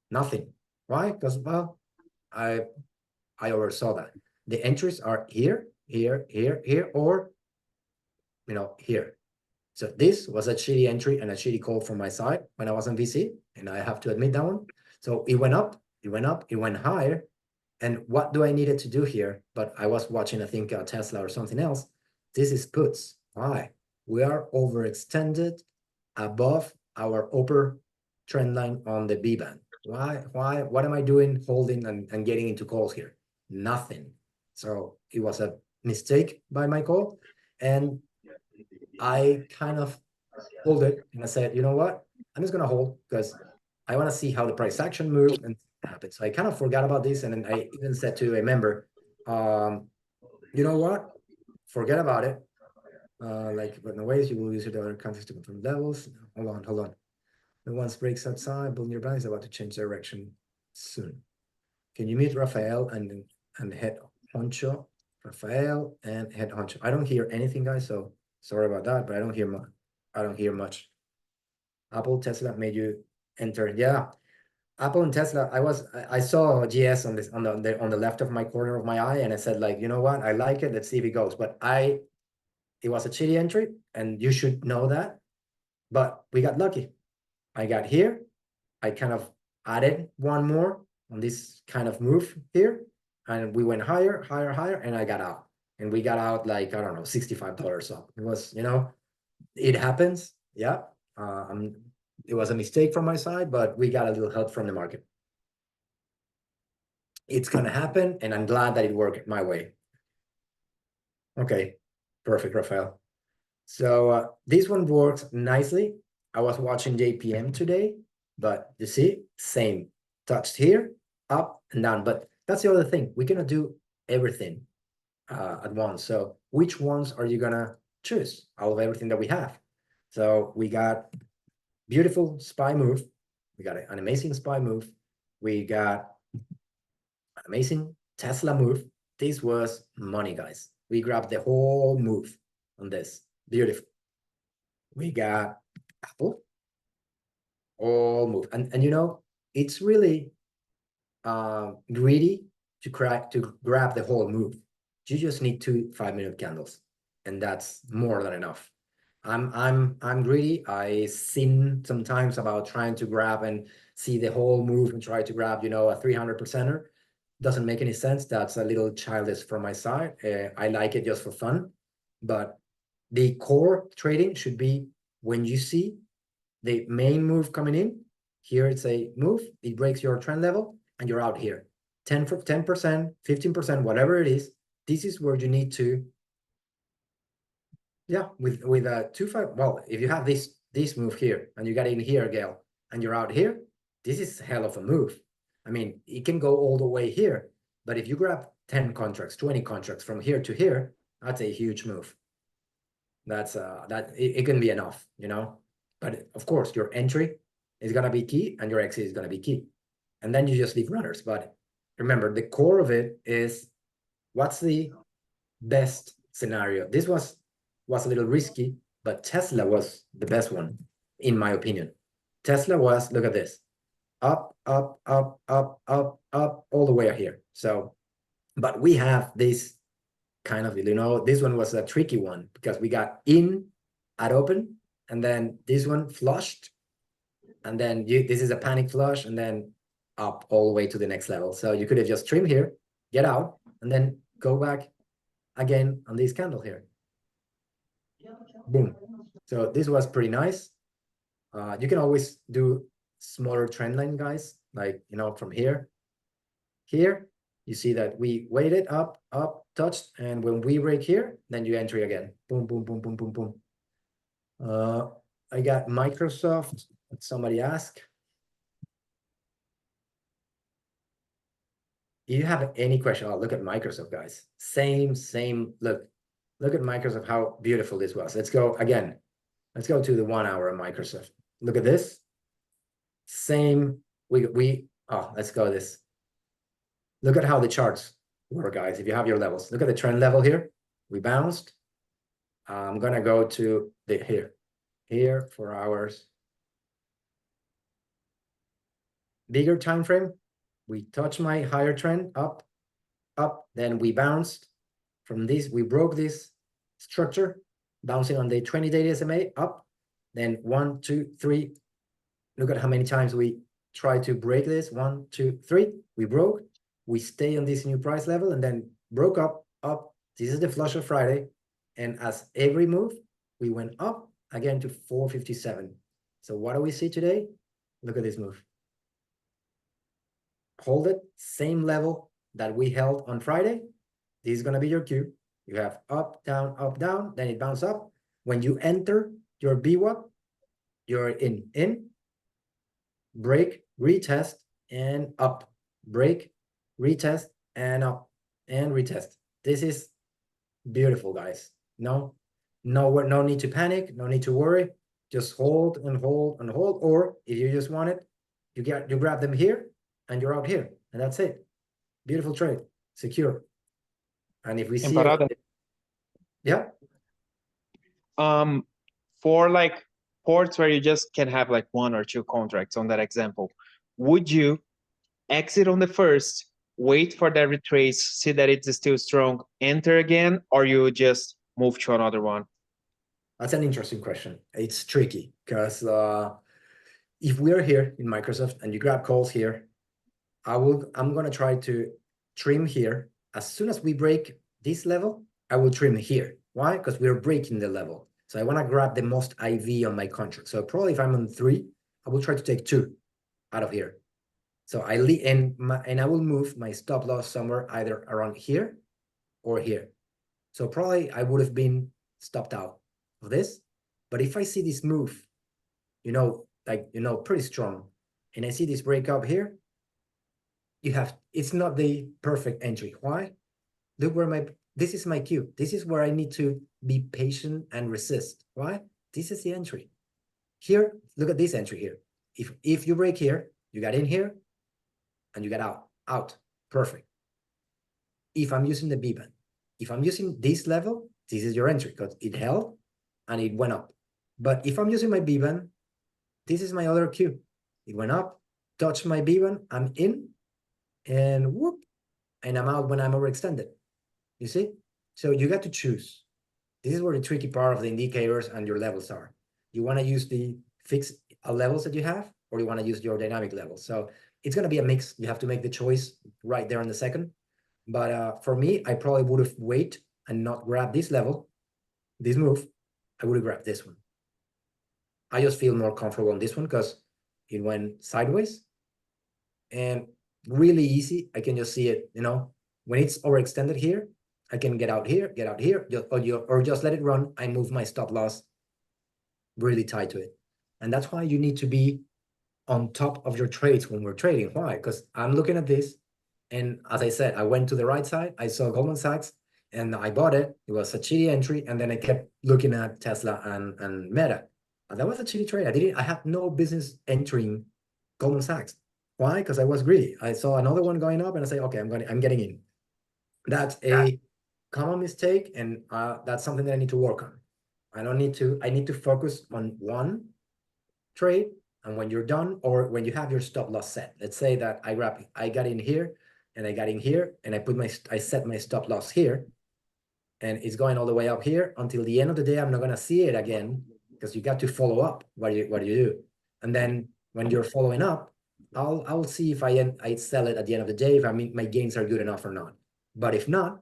Nothing. Why? Because, well, I oversaw that. The entries are here, or, here. So this was a shitty entry and a shitty call from my side when I was on VC, and I have to admit that one. So it went up, it went higher. And what do I needed to do here? But I was watching, I think, Tesla or something else. This is puts. Why? We are overextended above our upper trend line on the B band. Why? What am I doing holding and getting into calls here? Nothing. So it was a mistake by my call. And I kind of hold it and I said, you know what? I'm just going to hold because I want to see how the price action moves and happens. So I kind of forgot about this. And then I even said to a member, you know what? Forget about it. Like, but in the ways you will use your other context to confirm levels. Hold on. The once breaks outside, building your band is about to change direction soon. Can you mute Rafael and head honcho? Rafael and head honcho. I don't hear anything, guys. So sorry about that, but I don't hear much. Apple, Tesla made you enter. Yeah, Apple and Tesla. I saw GS on this on the left of my corner of my eye, and I said, like, you know what? I like it. Let's see if it goes. But it was a shitty entry, and you should know that. But we got lucky. I got here. I kind of added one more on this kind of move here, and we went higher, and I got out. And we got out like, I don't know, $65 up. It was, it happens. Yeah. It was a mistake from my side, but we got a little help from the market. It's going to happen, and I'm glad that it worked my way. Okay, perfect, Rafael. So this one works nicely. I was watching JPM today, but you see, same. Touched here, up and down. But that's the other thing. We cannot do everything at once. So which ones are you going to choose out of everything that we have? So we got beautiful SPY move. We got an amazing SPY move. We got an amazing Tesla move. This was money, guys. We grabbed the whole move. on this. Beautiful. We got apple. All move. And you know, it's really greedy to grab the whole move. You just need 2 5-minute candles, and that's more than enough. I'm greedy. I sin sometimes about trying to grab and see the whole move and try to grab, you know, a 300%er. Doesn't make any sense. That's a little childish from my side. I like it just for fun, but the core trading should be when you see the main move coming in. Here it's a move, it breaks your trend level, and you're out here. 10%, 15%, whatever it is. This is where you need to, yeah, with a 2-5. Well, if you have this move here and you got in here, Gail, and you're out here, this is a hell of a move. I mean, it can go all the way here, but if you grab 10 contracts, 20 contracts from here to here, that's a huge move. That's it can be enough, you know. But of course, your entry is gonna be key, and your exit is gonna be key, and then you just leave runners. But remember, the core of it is what's the best scenario. This was a little risky, but Tesla was the best one, in my opinion. Tesla was, look at this, up, up, up, up, up, up, all the way here. So, but we have this kind of, you know, this one was a tricky one because we got in at open, and then this one flushed, and then this is a panic flush, and then up all the way to the next level. So you could have just trimmed here, get out, and then go back again on this candle here. Boom. So this was pretty nice. You can always do smaller trend line, guys, like, you know, from here. Here, you see that we waited up, touched, and when we break here, then you enter again. Boom, boom, boom, boom, boom, boom. I got Microsoft. Somebody asked. If you have any question, oh, look at Microsoft, guys. Same. Look at Microsoft, how beautiful this was. Let's go again. Let's go to the 1 hour of Microsoft. Look at this. Same. Let's go this. Look at how the charts were, guys. If you have your levels, look at the trend level here. We bounced. I'm gonna go to the here 4 hours. Bigger time frame. We touch my higher trend up, then we bounced from this. We broke this structure, bouncing on the 20-day SMA up. Then 1, 2, 3. Look at how many times we try to break this. 1, 2, 3. We broke. We stay on this new price level, and then broke up. This is the flush of Friday, and as every move, we went up again to 457. So what do we see today? Look at this move. Hold it, same level that we held on Friday. This is gonna be your cue. You have up, down, then it bounces up. When you enter your VWAP, you're in, break, retest, and up. Break, retest, and up, and retest. This is beautiful, guys. No need to panic, no need to worry. Just hold and hold and hold. Or if you just want it, you grab them here, and you're out here, and that's it. Beautiful trade, secure. And if we see yeah, for like ports where you just can have like 1 or 2 contracts on that example, would you exit on the first, wait for that retrace, see that it's still strong, enter again, or you just move to another one? that's an interesting question. It's tricky because if we're here in Microsoft and you grab calls here, I'm gonna try to trim here. As soon as we break this level, I will trim here. Why? Because we're breaking the level. So I want to grab the most IV on my contract. So probably if I'm on 3, I will try to take 2 out of here. So I will move my stop loss somewhere either around here or here. So probably I would have been stopped out of this. But if I see this move, pretty strong, and I see this breakup here, it's not the perfect entry. Why? Look where this is my cue. This is where I need to be patient and resist. Why? This is the entry. Here, look at this entry here. If you break here, you got in here, and you got out. Perfect. If I'm using the B band, if I'm using this level, this is your entry because it held and it went up. But if I'm using my B-band, this is my other cue. It went up, touched my B-band, I'm in, and whoop, and I'm out when I'm overextended. You see? So you got to choose. This is where the tricky part of the indicators and your levels are. You want to use the fixed levels that you have, or you want to use your dynamic levels. So it's going to be a mix. You have to make the choice right there in the second. But for me, I probably would have waited and not grabbed this level, this move. I would have grabbed this one. I just feel more comfortable on this one because it went sideways and really easy. I can just see it, you know, when it's overextended here, I can get out here, or just let it run. I move my stop loss really tight to it. And that's why you need to be on top of your trades when we're trading. Why? Because I'm looking at this, and as I said, I went to the right side, I saw Goldman Sachs, and I bought it. It was a shitty entry, and then I kept looking at Tesla and Meta. And that was a shitty trade. I had no business entering Goldman Sachs. Why? Because I was greedy. I saw another one going up, and I say, okay, I'm getting in. That's a common mistake, and that's something that I need to work on. I need to focus on one trade, and when you're done, or when you have your stop loss set, let's say that I got in here, and I got in here, and I set my stop loss here, and it's going all the way up here until the end of the day. I'm not gonna see it again because you got to follow up what do you do, and then when you're following up, I'll see if I sell it at the end of the day if my gains are good enough or not. But if not,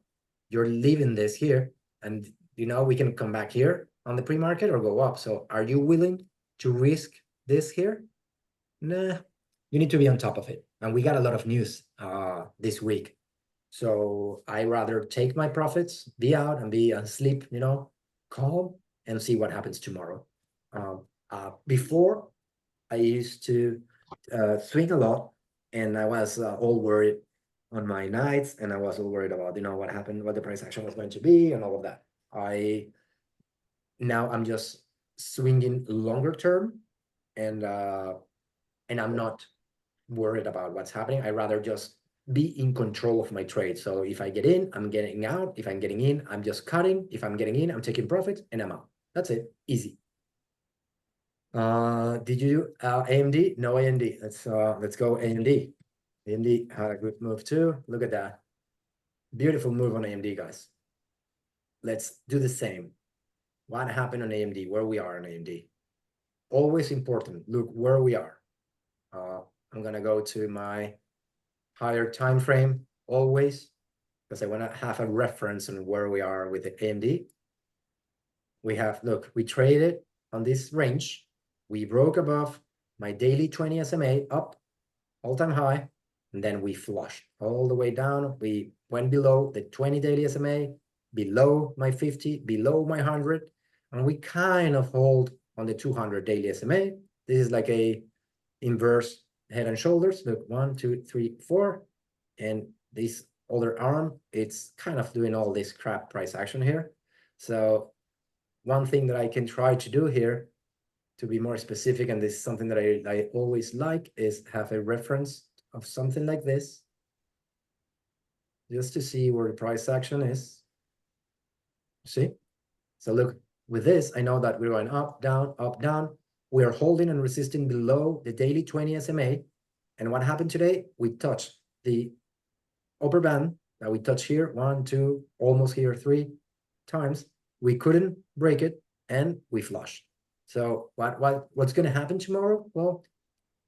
you're leaving this here, and you know we can come back here on the pre-market or go up. So are you willing to risk this here? Nah, you need to be on top of it. And we got a lot of news this week. So I rather take my profits, be out and be asleep, you know, calm, and see what happens tomorrow. Before, I used to swing a lot, and I was all worried on my nights, and I was all worried about, you know, what happened, what the price action was going to be, and all of that. Now I'm just swinging longer term, and I'm not worried about what's happening. I rather just be in control of my trade. So if I get in, I'm getting out. If I'm getting in, I'm just cutting. If I'm getting in, I'm taking profits and I'm out. That's it. Easy. Did you do AMD? No AMD. Let's go AMD. AMD had a good move too. Look at that. Beautiful move on AMD, guys. Let's do the same. What happened on AMD? Where we are on AMD? Always important. Look where we are. I'm gonna go to my higher time frame always, because I want to have a reference on where we are with the AMD. Look, we traded on this range. We broke above my daily 20 SMA up, all-time high, and then we flushed all the way down. We went below the 20 daily SMA, below my 50, below my 100, and we kind of hold on the 200 daily SMA. This is like a inverse head and shoulders. Look, 1, 2, 3, 4, and this other arm, it's kind of doing all this crap price action here. So one thing that I can try to do here to be more specific, and this is something that I always like, is have a reference of something like this, just to see where the price action is. See? So look, with this, I know that we're going up, down, up, down. We are holding and resisting below the daily 20 SMA. And what happened today? We touched the upper band that we touched here, 1, 2, almost here 3 times. We couldn't break it, and we flushed. So what's going to happen tomorrow? Well,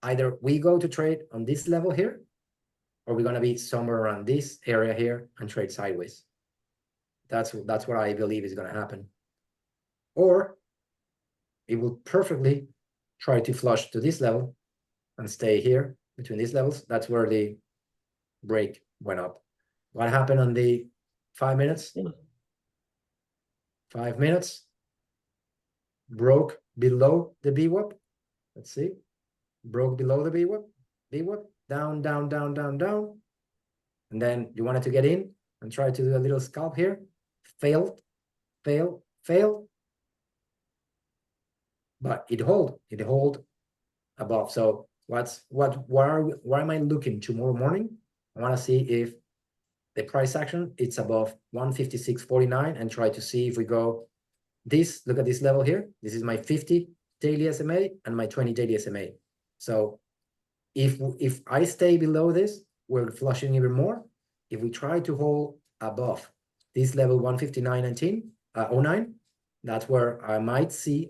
either we go to trade on this level here, or we're going to be somewhere around this area here and trade sideways. That's what I believe is going to happen. Or it will perfectly try to flush to this level and stay here between these levels. That's where the break went up. What happened on the 5 minutes? 5 minutes. Broke below the VWAP. Let's see. Broke below the VWAP. VWAP. Down, down, down, down, down. And then you wanted to get in and try to do a little scalp here. Failed. Failed. Failed. But it hold above. So where am I looking tomorrow morning? I want to see if the price action, it's above 156.49 and try to see if we go this, look at this level here. This is my 50 daily SMA and my 20 daily SMA. So if I stay below this, we're flushing even more. If we try to hold above this level 159.09, that's where I might see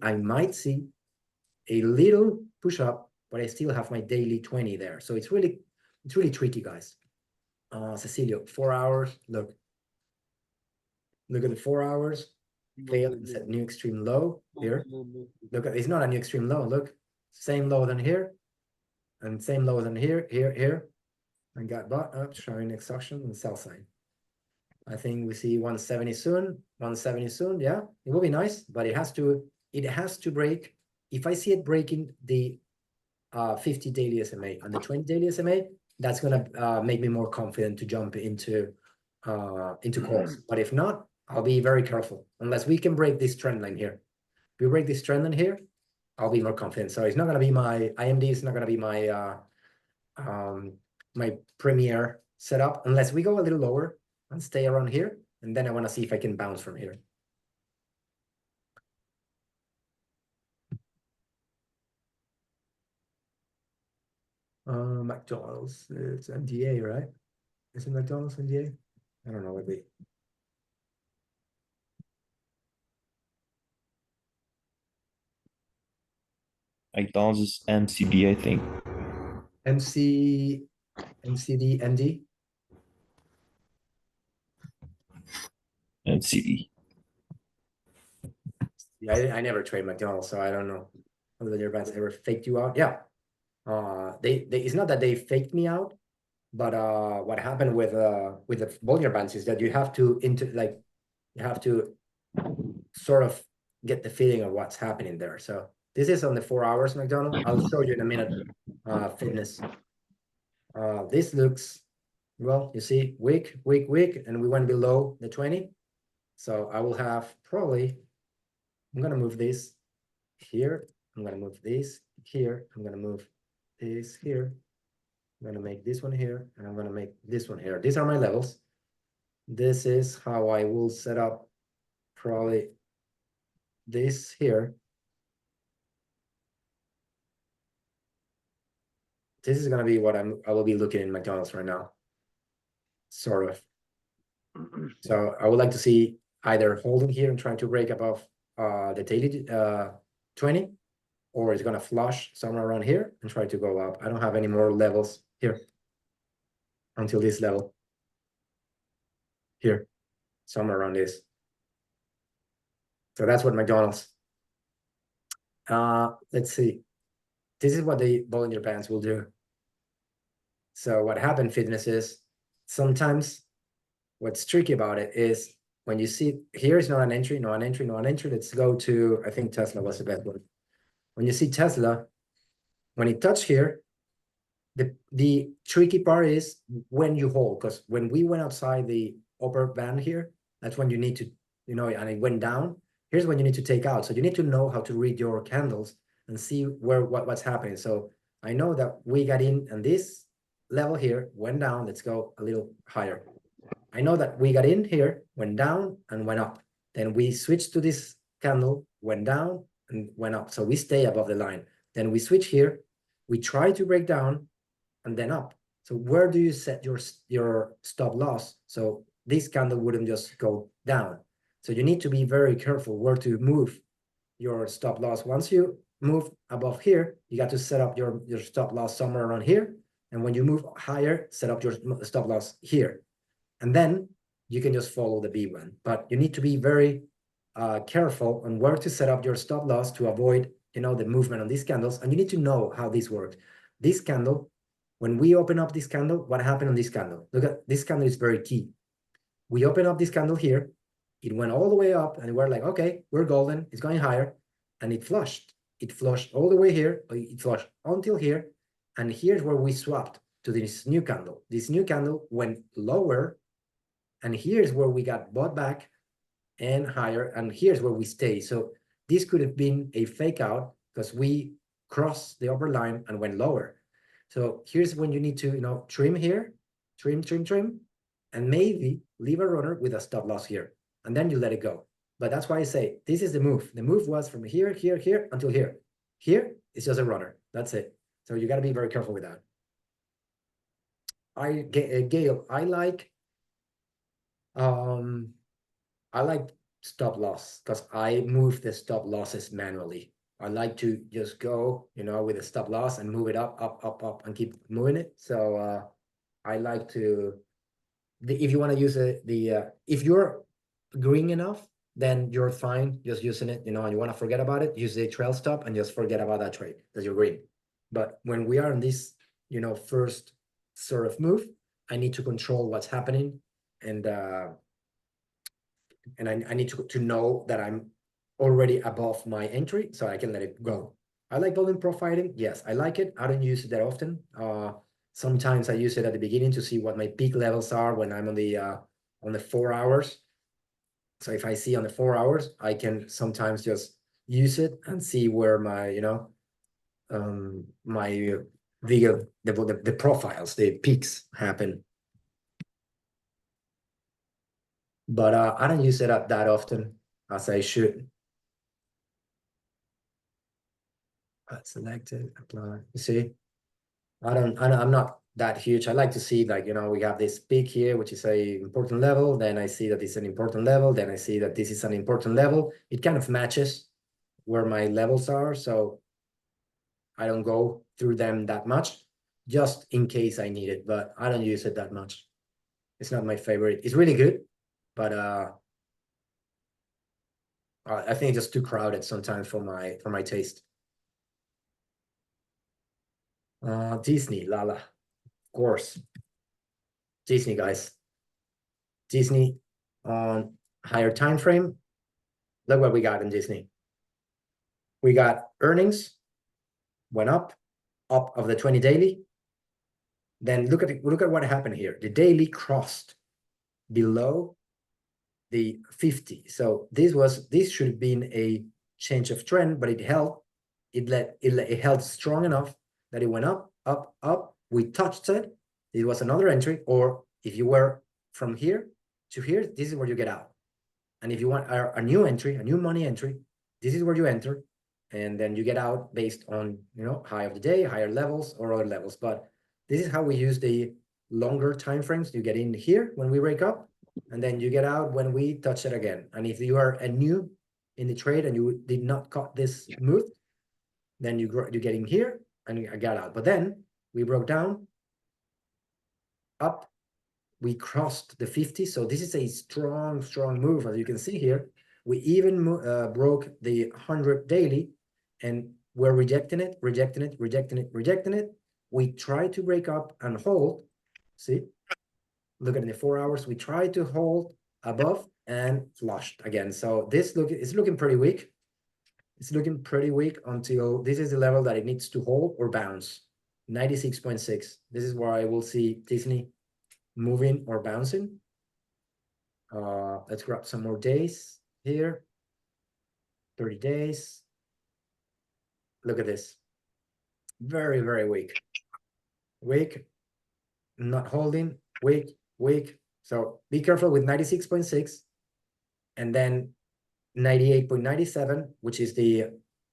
a little push up, but I still have my daily 20 there. So it's really tricky, guys. Cecilio, 4 hours. Look at the 4 hours. Failed and set new extreme low here. Look at, it's not a new extreme low. Look, same low than here, and same low than here, here. And got bought up, showing exhaustion and sell sign. I think we see 170 soon. 170 soon. Yeah, it will be nice, but it has to break. If I see it breaking the 50 daily SMA and the 20 daily SMA, that's gonna make me more confident to jump into calls. But if not, I'll be very careful unless we can break this trend line here. If we break this trend line here, I'll be more confident. So it's not gonna be my IMD, it's not gonna be my my premier setup unless we go a little lower and stay around here. And then I want to see if I can bounce from here. McDonald's, it's NDA, right? Is it McDonald's NDA? I don't know what they. McDonald's is MCB, I think. MCD, MD. MCB. Yeah, I never trade McDonald's, so I don't know whether their bands ever faked you out. Yeah, they it's not that they faked me out, but what happened with the Bollinger Bands is that you have to you have to sort of get the feeling of what's happening there. So this is on the 4 hours McDonald. I'll show you in a minute. Fitness. This looks, well, you see, weak, and we went below the 20. So I will have probably, I'm gonna move this here. I'm gonna move this here. I'm gonna move this here. I'm gonna make this one here, and I'm gonna make this one here. These are my levels. This is how I will set up probably this here. This is gonna be what I will be looking in McDonald's right now. Sort of. So I would like to see either holding here and trying to break above the daily 20, or it's gonna flush somewhere around here and try to go up. I don't have any more levels here until this level. Here, somewhere around this. So that's what McDonald's. Let's see. This is what the Bollinger Bands will do. So what happened, Fitness, is sometimes what's tricky about it is when you see here is not an entry, no an entry, no an entry. Let's go to, I think Tesla was the best one. When you see Tesla, when it touched here, the tricky part is when you hold, because when we went outside the upper band here, that's when you need to, and it went down. Here's when you need to take out. So you need to know how to read your candles and see what's happening. So I know that we got in and this level here went down. Let's go a little higher. I know that we got in here, went down and went up. Then we switched to this candle, went down and went up. So we stay above the line. Then we switch here. We try to break down and then up. So where do you set your stop loss? So this candle wouldn't just go down. So you need to be very careful where to move your stop loss. Once you move above here, you got to set up your stop loss somewhere around here. And when you move higher, set up your stop loss here. And then you can just follow the B1. But you need to be very careful on where to set up your stop loss to avoid, the movement on these candles. And you need to know how this works. This candle, when we open up this candle, what happened on this candle? Look at this candle is very key. We open up this candle here. It went all the way up and we're like, okay, we're golden. It's going higher. And it flushed. It flushed all the way here. It flushed until here. And here's where we swapped to this new candle. This new candle went lower. And here's where we got bought back and higher. And here's where we stay. So this could have been a fake out because we crossed the upper line and went lower. So here's when you need to, trim here, trim, and maybe leave a runner with a stop loss here, and then you let it go. But that's why I say this is the move. The move was from here, here, here until here. Here it's just a runner. That's it. So you got to be very careful with that. Gail, I like stop loss because I move the stop losses manually. I like to just go, with a stop loss and move it up, up, and keep moving it. So I like to, if you want to use if you're green enough, then you're fine just using it, and you want to forget about it, use the trail stop and just forget about that trade that you're green. But when we are in this, first sort of move, I need to control what's happening, and I need to know that I'm already above my entry so I can let it go. I like volume profiling. Yes, I like it. I don't use it that often. Sometimes I use it at the beginning to see what my peak levels are when I'm on the 4 hours. So if I see on the 4 hours, I can sometimes just use it and see where my, the profiles, the peaks happen. But I don't use it that often as I should. Selected, apply. You see, I'm not that huge. I like to see, like, we have this peak here, which is a important level. Then I see that it's an important level. Then I see that this is an important level. It kind of matches where my levels are. So I don't go through them that much, just in case I need it, but I don't use it that much. It's not my favorite. It's really good, but I think it's just too crowded sometimes for my taste. Disney, Lala, of course. Disney, guys. Disney on higher time frame. Look what we got in Disney. We got earnings went up of the 20 daily. Then look at what happened here. The daily crossed below the 50. So this should have been a change of trend, but it held. It held strong enough that it went up, up, up. We touched it. It was another entry. Or if you were from here to here, this is where you get out. And if you want a new entry, a new money entry, this is where you enter, and then you get out based on, high of the day, higher levels or other levels. But this is how we use the longer time frames. You get in here when we wake up, and then you get out when we touch it again. And if you are new in the trade and you did not caught this move, then you get in here and you get out. But then we broke down, up, we crossed the 50. So this is a strong move, as you can see here. We even broke the 100 daily, and we're rejecting it. We try to break up and hold. See, look at the 4 hours. We try to hold above and flushed again. So this is looking pretty weak. It's looking pretty weak until this is the level that it needs to hold or bounce. 96.6. This is where I will see Disney moving or bouncing. Let's grab some more days here. 30 days. Look at this. Very, very weak. Weak. Not holding. Weak. So be careful with 96.6. And then 98.97, which is the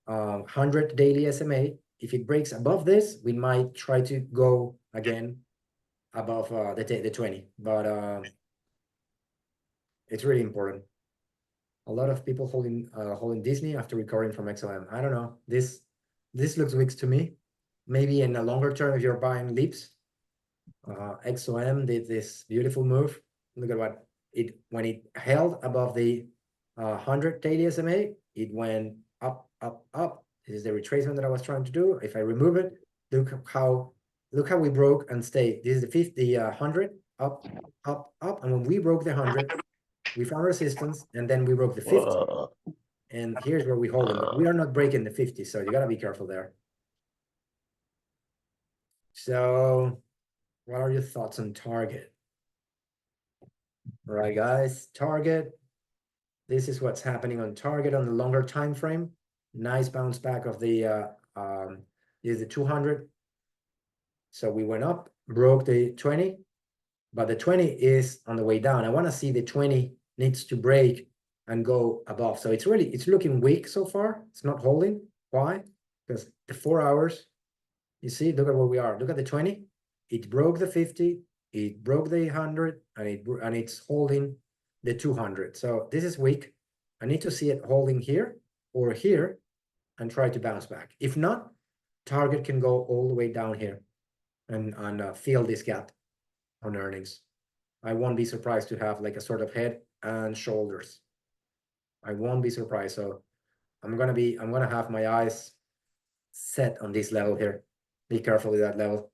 100 daily SMA. If it breaks above this, we might try to go again above the 20. But it's really important. A lot of people holding Disney after recovering from XOM. I don't know. This looks weak to me. Maybe in the longer term, if you're buying leaps, XOM did this beautiful move. Look at when it held above the 100 daily SMA, it went up. This is the retracement that I was trying to do. If I remove it, look how we broke and stayed. This is the 100 up, and when we broke the 100, we found resistance, and then we broke the 50. And here's where we hold them, but we are not breaking the 50, so you gotta be careful there. So, what are your thoughts on Target? All right, guys, Target. This is what's happening on Target on the longer time frame. Nice bounce back of the is the 200. So we went up, broke the 20, but the 20 is on the way down. I want to see the 20 needs to break and go above. So it's looking weak so far. It's not holding. Why? Because the 4 hours, you see, look at where we are. Look at the 20. It broke the 50, it broke the 100, and it's holding the 200. So this is weak. I need to see it holding here or here and try to bounce back. If not, target can go all the way down here and fill this gap on earnings. I won't be surprised to have like a sort of head and shoulders. I won't be surprised. So I'm gonna have my eyes set on this level here. Be careful with that level.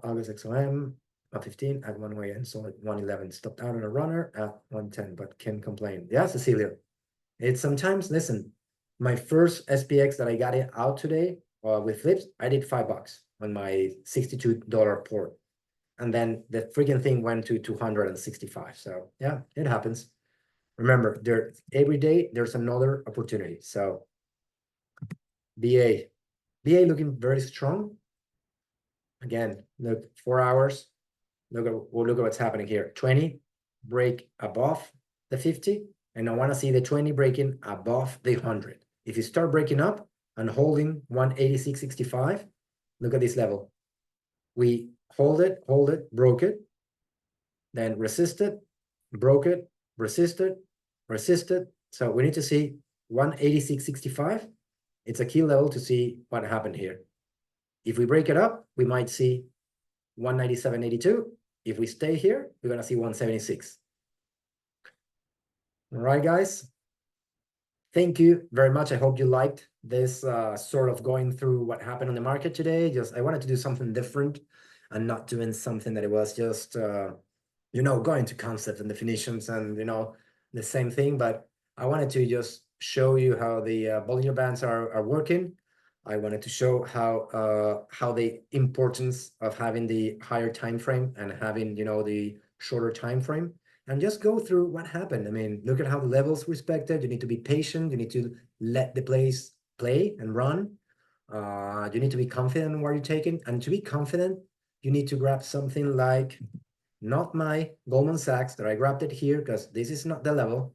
August XOM at 15 at 1 way and so at 111. Stopped out on a runner at 110, but can complain. Yeah, Cecilia. It's sometimes, listen, my first SPX that I got it out today with flips, I did $5 on my $62 port. And then the freaking thing went to 265. So yeah, it happens. Remember, every day there's another opportunity. So BA looking very strong. Again, look, 4 hours. Look at what's happening here. 20 break above the 50, and I want to see the 20 breaking above the 100. If you start breaking up and holding 186.65, look at this level. We hold it, broke it, then resisted, broke it, resisted. So we need to see 186.65. It's a key level to see what happened here. If we break it up, we might see 197.82. If we stay here, we're gonna see 176. All right, guys. Thank you very much. I hope you liked this sort of going through what happened on the market today. I wanted to do something different and not doing something that it was just, going to concepts and definitions and, the same thing. But I wanted to just show you how the Bollinger Bands are working. I wanted to show how the importance of having the higher time frame and having, the shorter time frame. And just go through what happened. I mean, look at how the levels respected. You need to be patient. You need to let the plays play and run. You need to be confident in what you're taking. And to be confident, you need to grab something like, not my Goldman Sachs that I grabbed it here because this is not the level.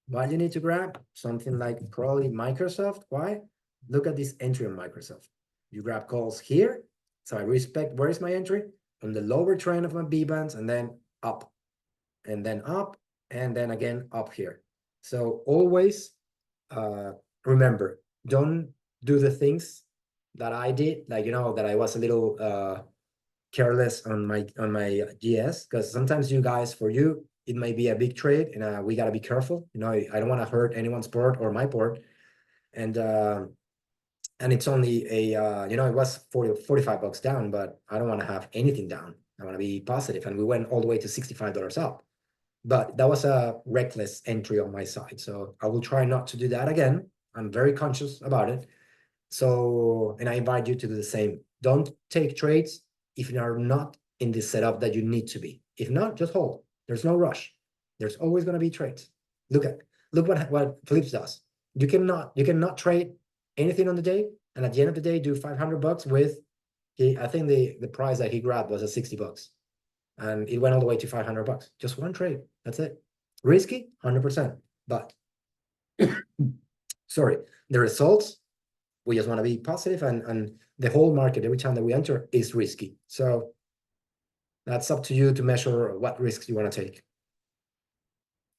What you need to grab? Something like probably Microsoft. Why? Look at this entry on Microsoft. You grab calls here. So I respect, where is my entry? On the lower trend of my B bands and then up. And then up, and then again up here. So always remember, don't do the things that I did, like, that I was a little careless on my GS, because sometimes you guys, for you, it may be a big trade, and we got to be careful. I don't want to hurt anyone's port or my port. And it's only it was $45 down, but I don't want to have anything down. I want to be positive, and we went all the way to $65 up. But that was a reckless entry on my side. So I will try not to do that again. I'm very conscious about it. So, and I invite you to do the same. Don't take trades if you are not in the setup that you need to be. If not, just hold. There's no rush. There's always going to be trades. Look what Flips does. You cannot trade anything on the day, and at the end of the day, do $500 with, I think the price that he grabbed was at $60. And it went all the way to $500. Just one trade. That's it. Risky, 100%. But sorry, the results, we just want to be positive, and the whole market, every time that we enter, is risky. So that's up to you to measure what risks you want to take.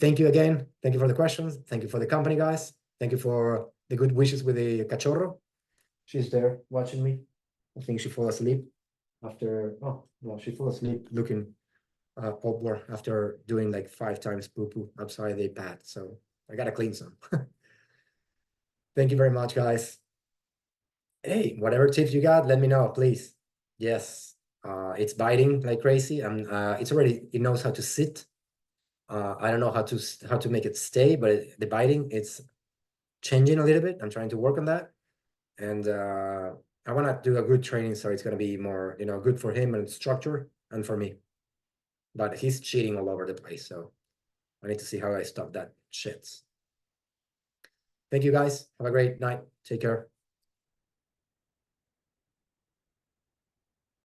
Thank you again. Thank you for the questions. Thank you for the company, guys. Thank you for the good wishes with the cachorro. She's there watching me. I think she fell asleep after, she fell asleep looking upward after doing like 5 times poo-poo outside the pad. So I gotta clean some. Thank you very much, guys. Hey, whatever tips you got, let me know, please. Yes, it's biting like crazy, and it knows how to sit. I don't know how to make it stay, but the biting, it's changing a little bit. I'm trying to work on that, and I want to do a good training, so it's gonna be more, good for him and structure, and for me. But he's cheating all over the place, so I need to see how I stop that shit. Thank you, guys. Have a great night. Take care.